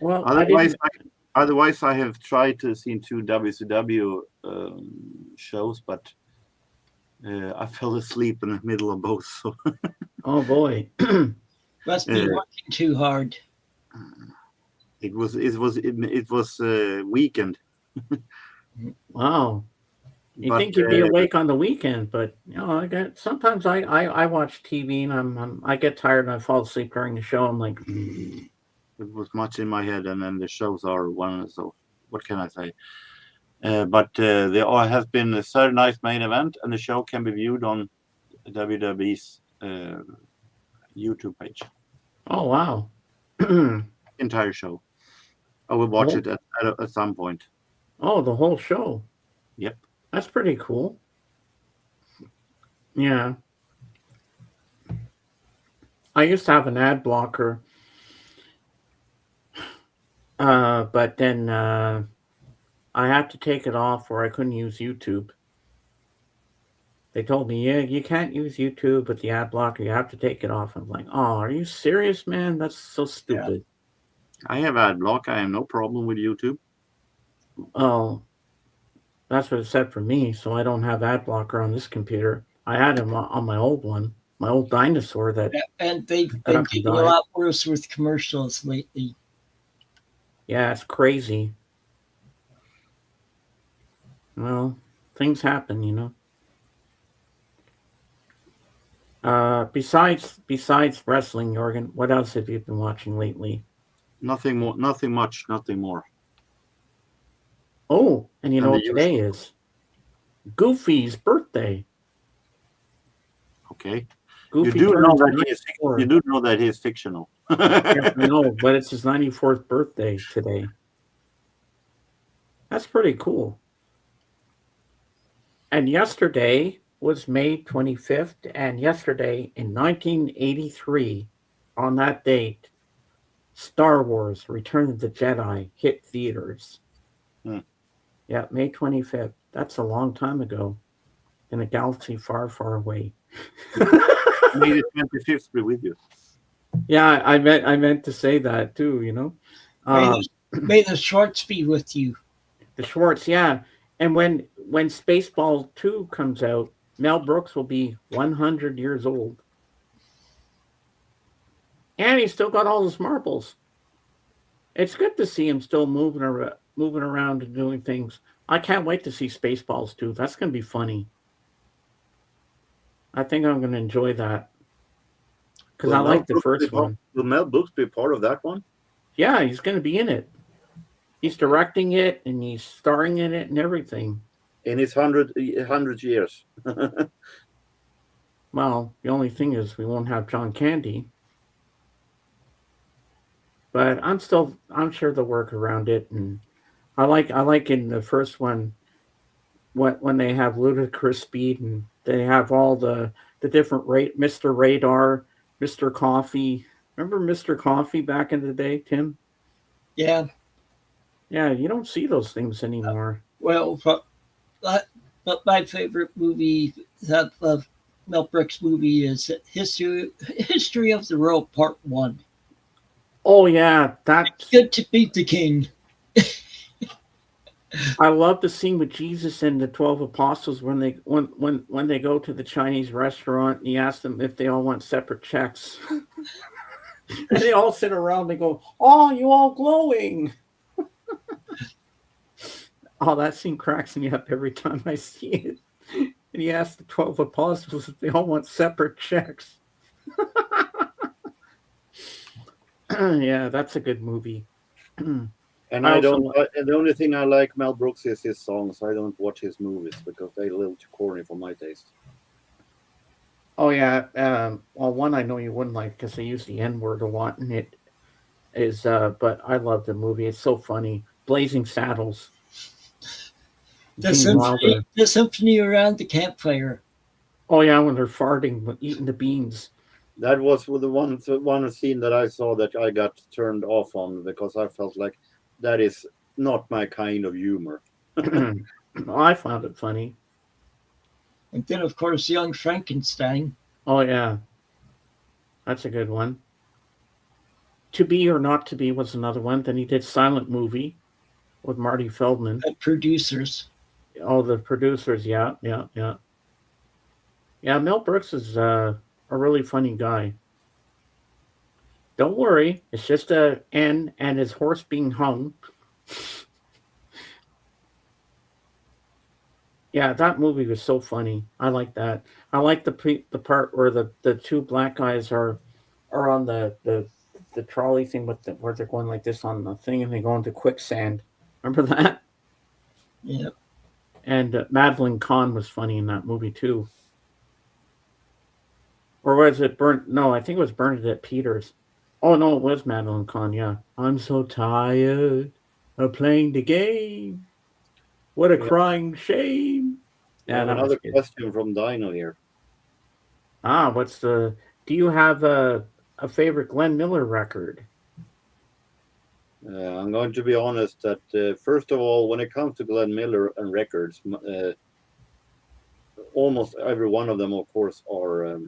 Well, otherwise, I have tried to see 2 WCW shows, but I fell asleep in the middle of both. So. Oh boy. Must be working too hard. It was weekend. Wow. You But, think you'd be awake on the weekend, but sometimes I watch TV and I get tired and I fall asleep during the show. I'm like, it was much in my head, and then the shows are one. So what can I say? But there has been a Saturday night main event, and the show can be viewed on WWE's YouTube page. oh wow. Entire show. I will watch it at some point. Oh, the whole show. Yep. That's pretty cool. Yeah. I used to have an ad blocker, but then I had to take it off or I couldn't use YouTube. They told me, yeah, you can't use YouTube with the ad blocker. You have to take it off. I'm like, oh, are you serious, man? That's so stupid. I have ad block. I have no problem with YouTube. Oh, that's what it said for me. So I don't have ad blocker on this computer. I had him on my old one, my old dinosaur that. And they've been getting a lot worse with commercials lately. Yeah, it's crazy. Well, things happen, you know. Besides wrestling, Jorgen, what else have you been watching lately? Nothing more. Nothing much. Nothing more. Oh, and you know what today is? Goofy's birthday. Okay. Goofy you do know that he is fictional. Yeah, I know, but it's his 94th birthday today. That's pretty cool. And yesterday was May 25th, and yesterday in 1983, on that date, Star Wars Return of the Jedi hit theaters. Yeah, May 25th. That's a long time ago in a galaxy far, far away. May the 25th be with you. Yeah, I meant to say that too, you know. May the Schwartz be with you. The Schwartz, yeah. And when Spaceball 2 comes out, Mel Brooks will be 100 years old. And he's still got all his marbles. It's good to see him still moving around and doing things. I can't wait to see Spaceballs 2. That's going to be funny. I think I'm going to enjoy that. Because I like the first one. Will Mel Brooks be part of that one? Yeah, he's going to be in it. He's directing it and he's starring in it and everything. In his 100 years. Well, the only thing is we won't have John Candy. But I'm sure they'll work around it. And I like in the first one when they have ludicrous speed and they have all the different Mr. Radar, Mr. Coffee. Remember Mr. Coffee back in the day, Tim? Yeah. Yeah, you don't see those things anymore. But my favorite movie, Mel Brooks movie, is History of the World Part 1. Oh yeah, that's good to be the king. I love the scene with Jesus and the 12 apostles when they go to the Chinese restaurant and he asks them if they all want separate checks. And they all sit around and go, "Oh, you all glowing." Oh, that scene cracks me up every time I see it. And he asks the 12 apostles if they all want separate checks. Yeah, that's a good movie. And the only thing I like Mel Brooks is his songs. I don't watch his movies because they're a little too corny for my taste. Oh yeah, well, one I know you wouldn't like because they use the N-word a lot in it. Is but I love the movie. It's so funny. Blazing Saddles. The symphony around the campfire. Oh yeah, when they're farting, eating the beans. That was the one scene that I saw that I got turned off on because I felt like that is not my kind of humor. I found it funny. And then, of course, Young Frankenstein. Oh, yeah. That's a good one. To Be or Not to Be was another one. Then he did Silent Movie with Marty Feldman. The Producers. Oh, The Producers, yeah. Yeah, Mel Brooks is a really funny guy. Don't worry, it's just a N and his horse being hung. Yeah, that movie was so funny. I like that. I like the part where the two black guys are on the trolley thing with where they're going like this on the thing and they go into quicksand. Remember that? Yep. And Madeline Kahn was funny in that movie too. Or was it Burn? No, I think it was Bernadette Peters. Oh no, it was Madeline Kahn. Yeah, I'm so tired of playing the game. What a We crying shame. Yeah, have that was another good. question from Dino here. What's the? Do you have a favorite Glenn Miller record? I'm going to be honest that first of all, when it comes to Glenn Miller and records, almost every one of them, of course, are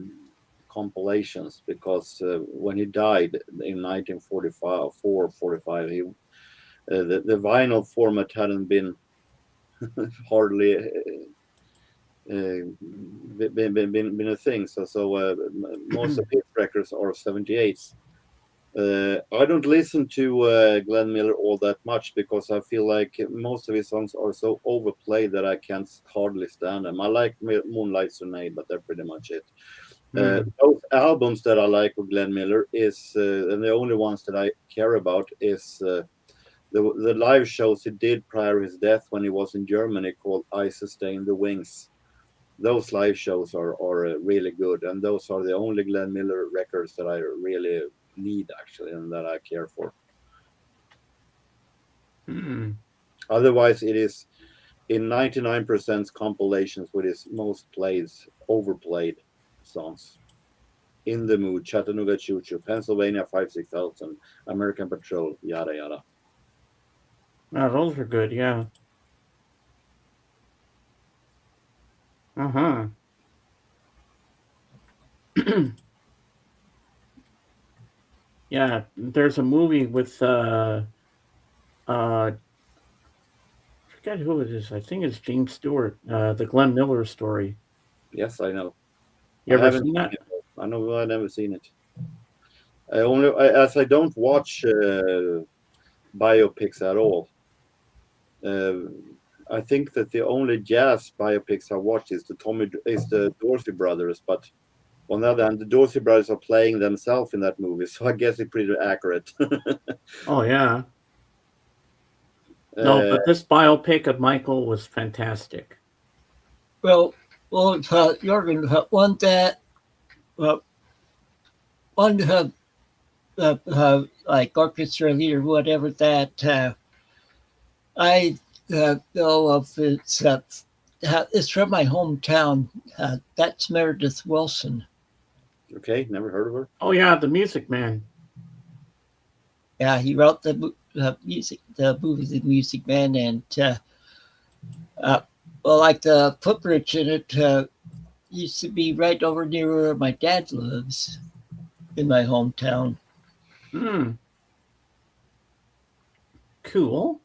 compilations because when he died in 1945, 45, the vinyl format hadn't been hardly been a thing. So most of his records are 78s. I don't listen to Glenn Miller all that much because I feel like most of his songs are so overplayed that I can't hardly stand them. I like Moonlight Sonata, but they're pretty much it. Hmm. Those albums that I like of Glenn Miller is, and the only ones that I care about is the live shows he did prior to his death when he was in Germany called I Sustain the Wings. Those live shows are really good, and those are the only Glenn Miller records that I really need actually, and that I care for. Hmm. Otherwise, it is in 99% compilations with his most played, overplayed songs. In the Mood, Chattanooga Choo Choo, Pennsylvania 56000, American Patrol, yada yada. Oh, those are good. Yeah. Uh huh. Yeah. There's a movie with I forget who it is. I think it's James Stewart. The Glenn Miller story. Yes, I know. You I ever haven't seen seen that? it. I know I've never seen it. As I don't watch biopics at all. Uh, I think that the only jazz biopics I watched is the Dorsey brothers. But on the other hand, the Dorsey brothers are playing themselves in that movie, so I guess it's pretty accurate. Oh yeah. No, uh, but this biopic of Michael was fantastic. Well, Jorgen, uh, one like orchestra leader, whatever that I know of, it's from my hometown. That's Meredith Wilson. okay, never heard of her. Oh yeah, the Music Man. Yeah, he wrote the movie, The Music Man, and uh, well, like the footbridge in it used to be right over near where my dad lives in my hometown. Hmm. Cool.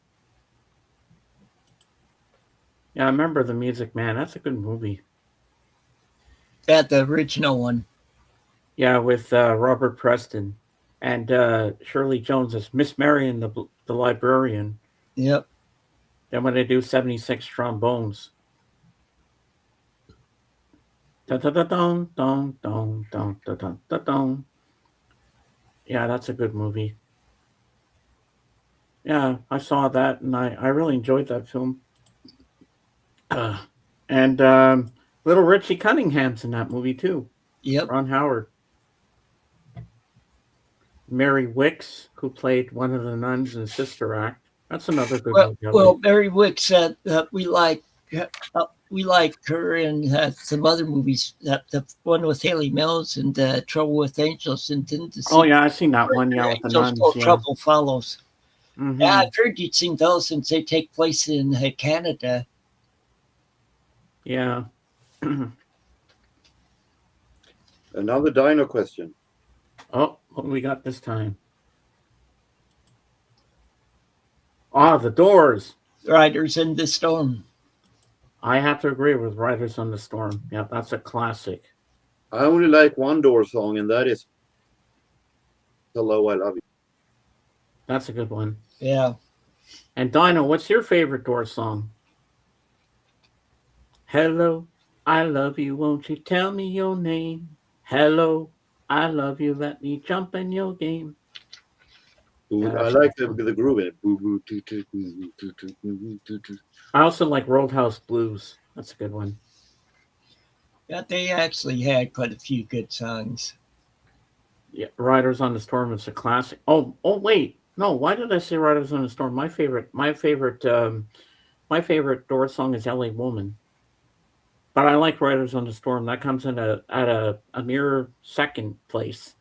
Yeah, I remember the Music Man. That's a good movie. Yeah, the original one. Yeah, with Robert Preston and Shirley Jones as Miss Marion, the librarian. Yep. Then when they do 76 trombones. Dun, dun, dun, dun, dun, dun, dun, dun, dun, dun, dun. Yeah, that's a good movie. Yeah, I saw that and I really enjoyed that film. Uh, and little Richie Cunningham's in that movie too. Yep. Ron Howard. Mary Wicks, who played one of the nuns in Sister Act. That's another good movie. Mary Wick said that we like her in some other movies. That the one with Haley Mills and Trouble with Angels, and didn't the Oh sequel, yeah, I seen that one. Yeah, with the Angels nuns. Till Yeah. Trouble Follows. Yeah, Mm-hmm. I've heard you'd seen those since they take place in Canada. Yeah. Another Dino question. Oh, what do we got this time? Ah, The Doors. Riders in the Storm. I have to agree with Riders on the Storm. Yeah, that's a classic. I only like one Door song, and that is Hello, I love you. That's a good one. Yeah. And Dino, what's your favorite Doors song? Hello, I love you. Won't you tell me your name? Hello, I love you. Let me jump in your game. Yeah, I that's a like good one. the groove in it. Boo, boo, doo, doo, doo, doo, doo, doo, doo, doo. I also like Roadhouse Blues. That's a good one. Yeah, they actually had quite a few good songs. Yeah, Riders on the Storm is a classic. Oh, wait. No, why did I say Riders on the Storm? My favorite Doors song is "L.A. Woman," but I like Riders on the Storm. That comes in a mere second place.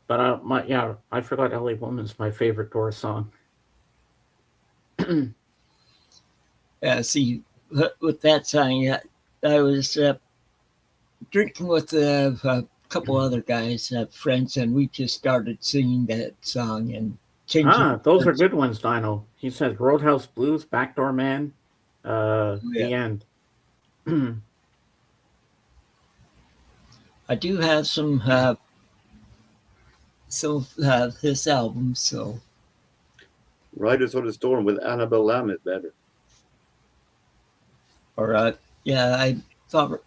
But I forgot "L.A. Woman's my favorite Doors song. See, with that song, yeah, I was drinking with a couple other guys, friends, and we just started singing that song and changing Those are words. good ones, Dino. He says Roadhouse Blues, Backdoor Man, Yeah, the end. I do have some his albums, so Riders on the Storm with Annabelle Lamb is better. or yeah, I thought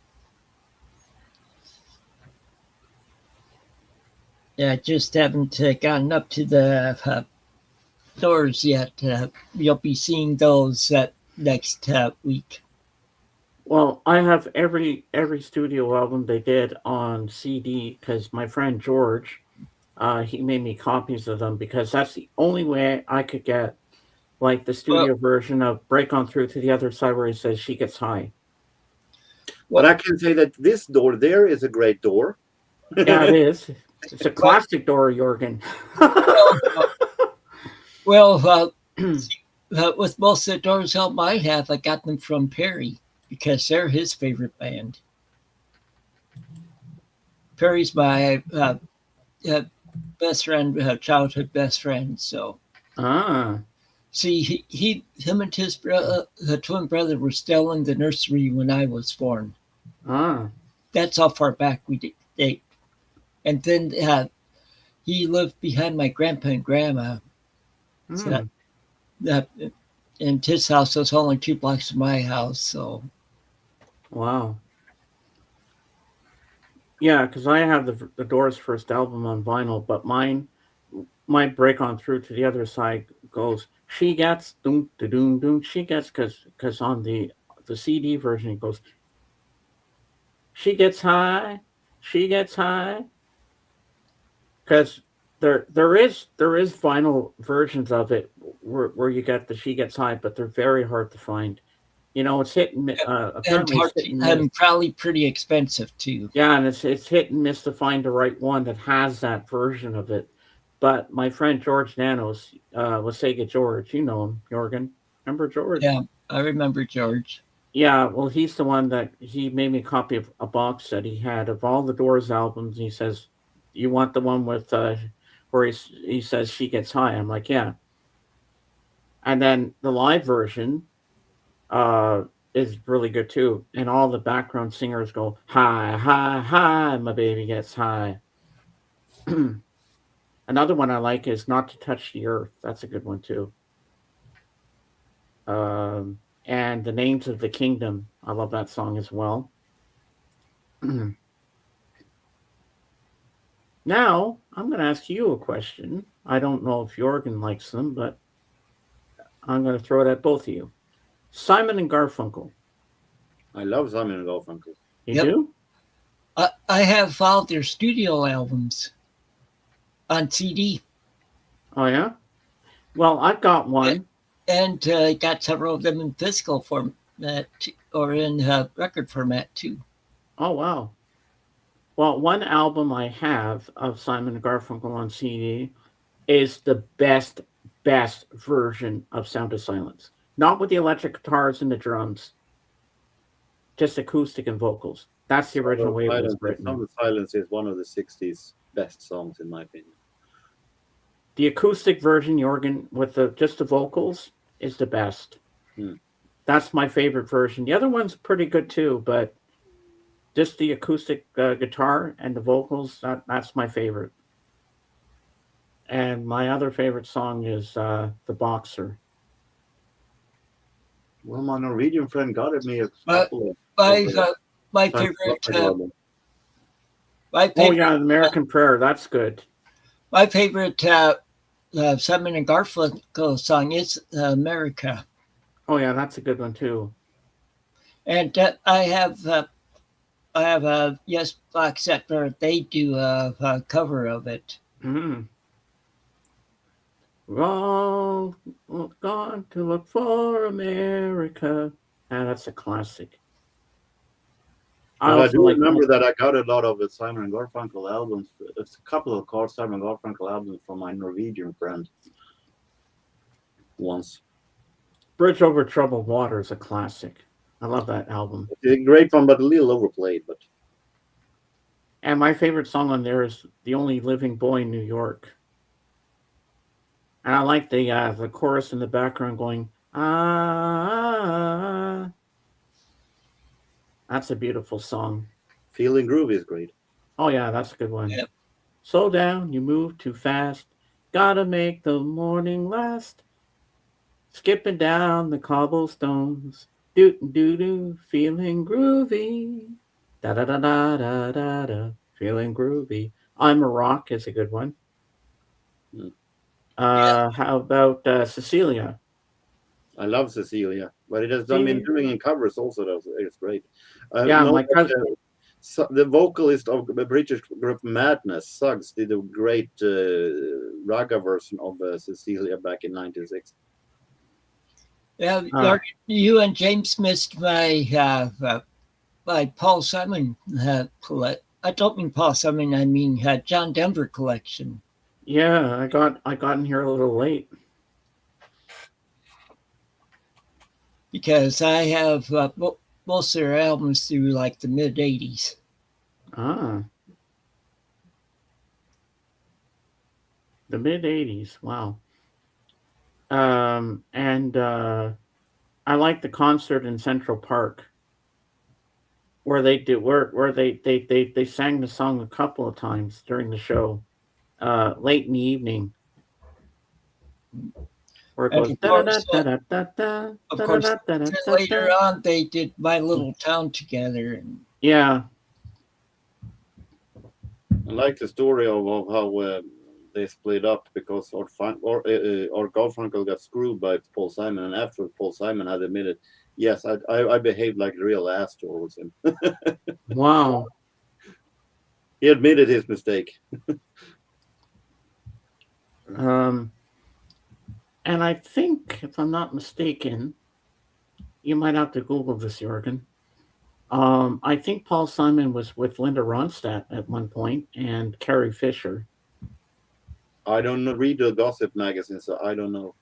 yeah, I just haven't gotten up to the Doors yet. You'll be seeing those next week. Well, I have every studio album they did on CD because my friend George, he made me copies of them because that's the only way I could get like the Well, studio version of "Break On Through to the Other Side" where he says she gets high. But well, I can say that this door there is a great door. Yeah, it is. It's a well, classic Dora Jorgen. well, well with most of the Doors album I have, I got them from Perry because they're his favorite band. Perry's my uh, best friend, childhood best friend. So ah, see, him and his twin brother were still in the nursery when I was born. ah. That's how far back we date. And then he lived behind my grandpa and grandma. So Hmm. that and his house was only 2 blocks from my house. So Wow. Yeah, because I have the Doors' first album on vinyl, but my break on through to the other side goes she gets doom da doom doom she gets because on the CD version it goes she gets high she gets high because there is vinyl versions of it where you get the she gets high, but they're very hard to find. It's hit and and apparently it's hit and miss. probably pretty expensive too. Yeah, and it's hit and miss to find the right one that has that version of it. But my friend George Nanos, was Sega George, you know him, Jorgen. Remember George? Yeah, I remember George. Yeah, well, he's the one that he made me a copy of a box that he had of all the Doors albums. He says, "You want the one with where he says she gets high?" I'm like, "Yeah." And then the live version uh, is really good too, and all the background singers go high, high, high. My baby gets high. Another one I like is "Not to Touch the Earth." That's a good one too. And "The Names of the Kingdom." I love that song as well. Now, I'm going to ask you a question. I don't know if Jorgen likes them, but I'm going to throw it at both of you. Simon and Garfunkel. I love Simon and Garfunkel. You Yep, do? I have all their studio albums on CD, Oh, yeah? Well, I've got one. and got several of them in physical format or in record format too. Oh, wow. Well, one album I have of Simon and Garfunkel on CD is the best version of Sound of Silence. Not with the electric guitars and the drums, just acoustic and vocals. That's the original way it was Sound written. of Silence is one of the 60s best songs, in my opinion. The acoustic version, Jorgen, with just the vocals, is the best. Hmm. That's my favorite version. The other one's pretty good too, but just the acoustic guitar and the vocals, that's my favorite. And my other favorite song is The Boxer. Well, my Norwegian friend got me a My couple my of uh, my Simon favorite Garfunkel albums. my Oh favorite yeah, American Prayer. That's good. my favorite Simon and Garfunkel song is America, Oh yeah, that's a good one too. and I have a Yes box set where they do a cover of it. Mm. We're all gone to look for America. Ah, that's a classic. I But I also do like remember that I got a lot of the Simon and Garfunkel albums. It's a couple of Carl Simon Garfunkel albums from my Norwegian friend once. Bridge Over Troubled Water is a classic. I love that album. It's a great one, but a little overplayed. But And my favorite song on there is The Only Living Boy in New York. And I like the chorus in the background going, ah. That's a beautiful song. Feeling Groovy is great. Oh, yeah, that's a good one. Yep. Slow down, you move too fast. Gotta make the morning last. Skipping down the cobblestones. Doo doo doo, feeling groovy. Da da da da da da da, feeling groovy. I'm a Rock is a good one. Mm. How about Cecilia? I love Cecilia, but it has done been See, doing in covers also. It's great. I yeah, know my that, cousin. the vocalist of the British group Madness, Suggs, did a great raga version of Cecilia back in '96. Yeah, Uh, you and James missed my Paul Simon collect. I don't mean Paul Simon. I mean John Denver collection. yeah, I got in here a little late. Because I have most of their albums through like the mid '80s. Ah, the mid '80s. Wow. And I like the concert in Central Park where they sang the song a couple of times during the show, late in the evening, where it And goes da da da da da da da of da da course, da da da then da later da. on they did My Little Town together. And Yeah, I like the story of how they split up because or Garfunkel got screwed by Paul Simon, and after Paul Simon had admitted, yes, I behaved like a real ass towards him. wow. He admitted his mistake. Um, and I think, if I'm not mistaken, you might have to Google this, Jorgen. I think Paul Simon was with Linda Ronstadt at one point and Carrie Fisher. I don't know, read the gossip magazine, so I don't know.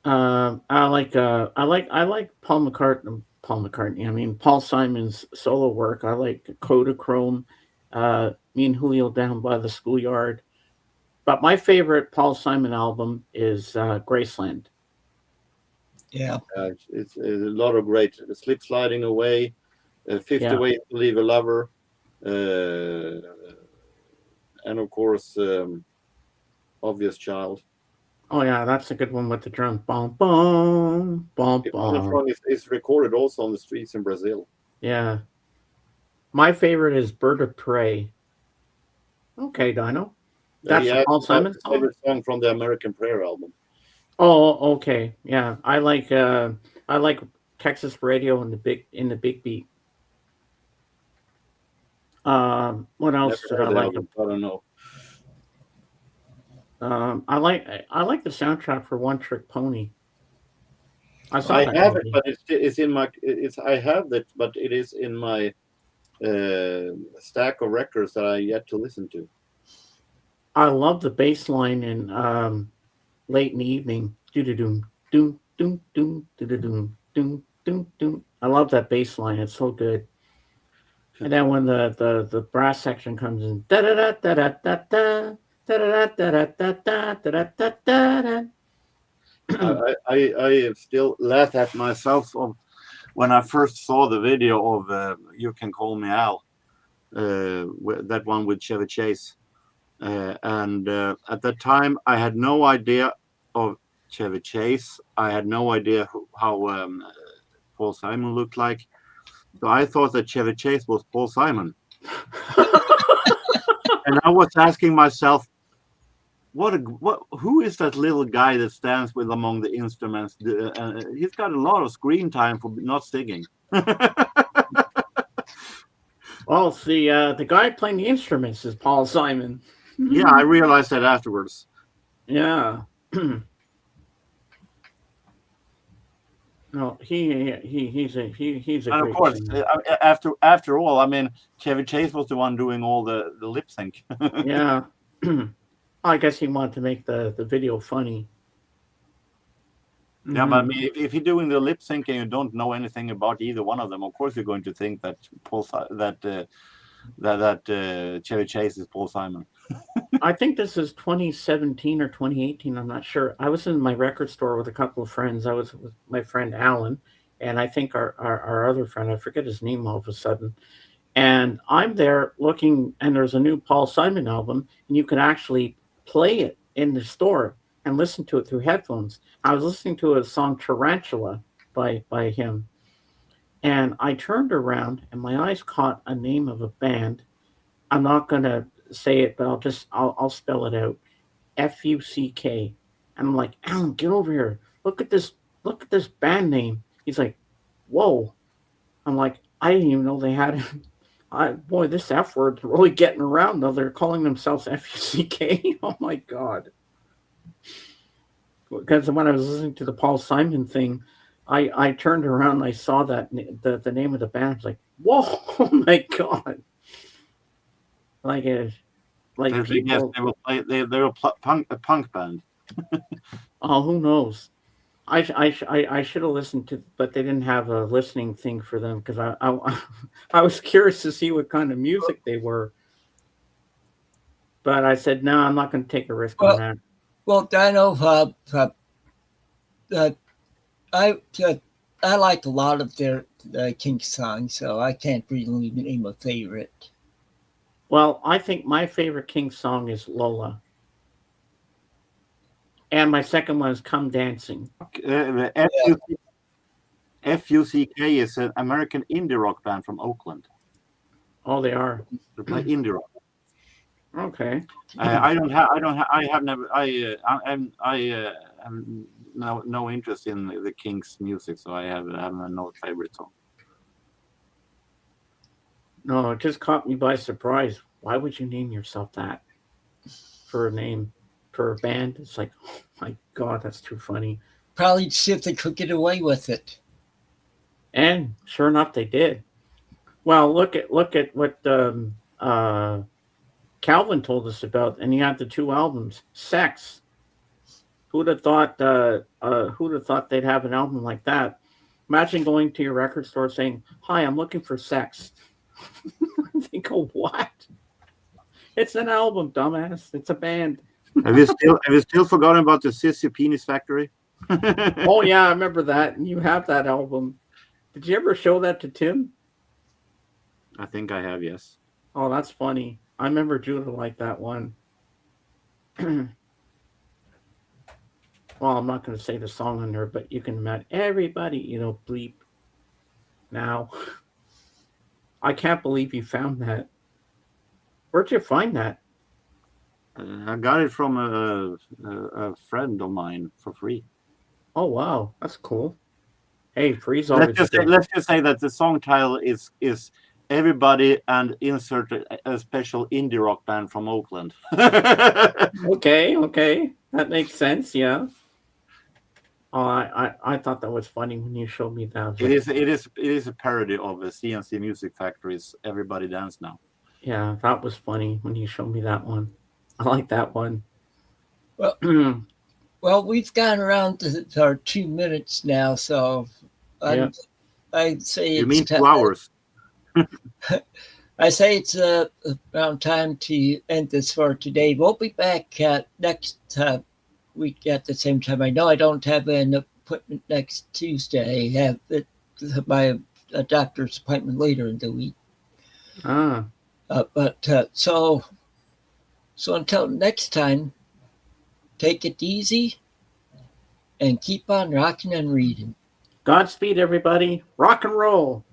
I like Paul McCartney. Paul McCartney. I mean Paul Simon's solo work. I like Kodachrome. Me and Julio down by the schoolyard. But my favorite Paul Simon album is Graceland. yeah, It's a lot of great slip sliding away, 50 Yeah. ways to leave a lover, and of course, obvious child. Oh yeah, that's a good one with the drums. Bom bom bom The other bom. song is recorded also on the streets in Brazil. Yeah. My favorite is Bird of Prey. Okay, Dino. That's He the asked Paul about Simon his song. favorite song from the American Prayer album. Oh, okay. Yeah, I like Texas Radio and the Big Beat. What else Never did I heard the like? album, so I don't know. I like the soundtrack for One Trick Pony. I saw I that have it, movie. but it's in my I have it, but it is in my stack of records that I yet to listen to. I love the bass line in Late in the Evening. Doo doo doom doom doom doom doo doo doom doom doom doom. I love that bass line. It's so good. And then when the brass section comes in, da da da da da da da da da da da da da da da da. I still laugh at myself of when I first saw the video of "You Can Call Me Al," that one with Chevy Chase. and at that time, I had no idea of Chevy Chase. I had no idea how Paul Simon looked like. So I thought that Chevy Chase was Paul Simon. And I was asking myself, who is that little guy that stands with among the instruments? He's got a lot of screen time for not singing. Well, the guy playing the instruments is Paul Simon. Yeah, I realized that afterwards. Yeah. No, he's a And great of course, singer. after all, I mean, Chevy Chase was the one doing all the lip sync. Yeah. I guess he wanted to make the video funny. Yeah, but I mean, if you're doing the lip sync and you don't know anything about either one of them, of course you're going to think that Chevy Chase is Paul Simon. I think this is 2017 or 2018. I'm not sure. I was in my record store with a couple of friends. I was with my friend Alan, and I think our other friend, I forget his name all of a sudden. And I'm there looking, and there's a new Paul Simon album, and you can actually play it in the store and listen to it through headphones. I was listening to a song Tarantula by him, and I turned around and my eyes caught a name of a band. I'm not gonna say it, but I'll spell it out. Fuck. And I'm like, Alan, get over here. Look at this band name. He's like, whoa. I'm like, I didn't even know they had it. Boy, this F word's really getting around though. They're calling themselves Fuck. Oh my god. Because when I was listening to the Paul Simon thing, I turned around and I saw that the name of the band. I was like, whoa, oh my god. People. They were a punk band. Oh, who knows? I should have listened to, but they didn't have a listening thing for them because I was curious to see what kind of music they were. But I said, no, I'm not going to take a risk on that. Well, Dino, I like a lot of their Kinks songs, so I can't really name a favorite. Well, I think my favorite Kinks song is Lola. And my second one is Come Dancing. FUCK is an American indie rock band from Oakland. Oh, they are. They play indie rock. Okay. I have no interest in the Kinks music, so I have no favorite song. No, it just caught me by surprise. Why would you name yourself that for a name? For a band? It's like, oh my god, that's too funny. Probably to see if they could get away with it. And sure enough, they did. Well, look at what Calvin told us about, and he had the two albums. Sex. Who'd have thought they'd have an album like that? Imagine going to your record store saying, "Hi, I'm looking for Sex." They go, "What? It's an album, dumbass. It's a band." Have you still forgotten about the Sissy Penis Factory? Oh yeah, I remember that. And you have that album. Did you ever show that to Tim? I think I have, yes. Oh, that's funny. I remember Judah liked that one. Well, I'm not going to say the song on there, but you can imagine everybody, bleep. Now, I can't believe you found that. Where'd you find that? I got it from a friend of mine for free. Oh wow, that's cool. Hey, free's always let's just say that the song title is Everybody and insert a special indie rock band from Oakland. Okay, that makes sense. Yeah. Oh, I thought that was funny when you showed me that. It is a parody of the CNC Music Factory's Everybody Dance Now. Yeah, that was funny when you showed me that one. I like that one. Well, we've gone around to our 2 minutes now, so I'd say you mean 2 hours? I say it's around time to end this for today. We'll be back next week at the same time. I know I don't have an appointment next Tuesday. I have my doctor's appointment later in the week. So So until next time, take it easy and keep on rocking and reading. Godspeed, everybody. Rock and roll.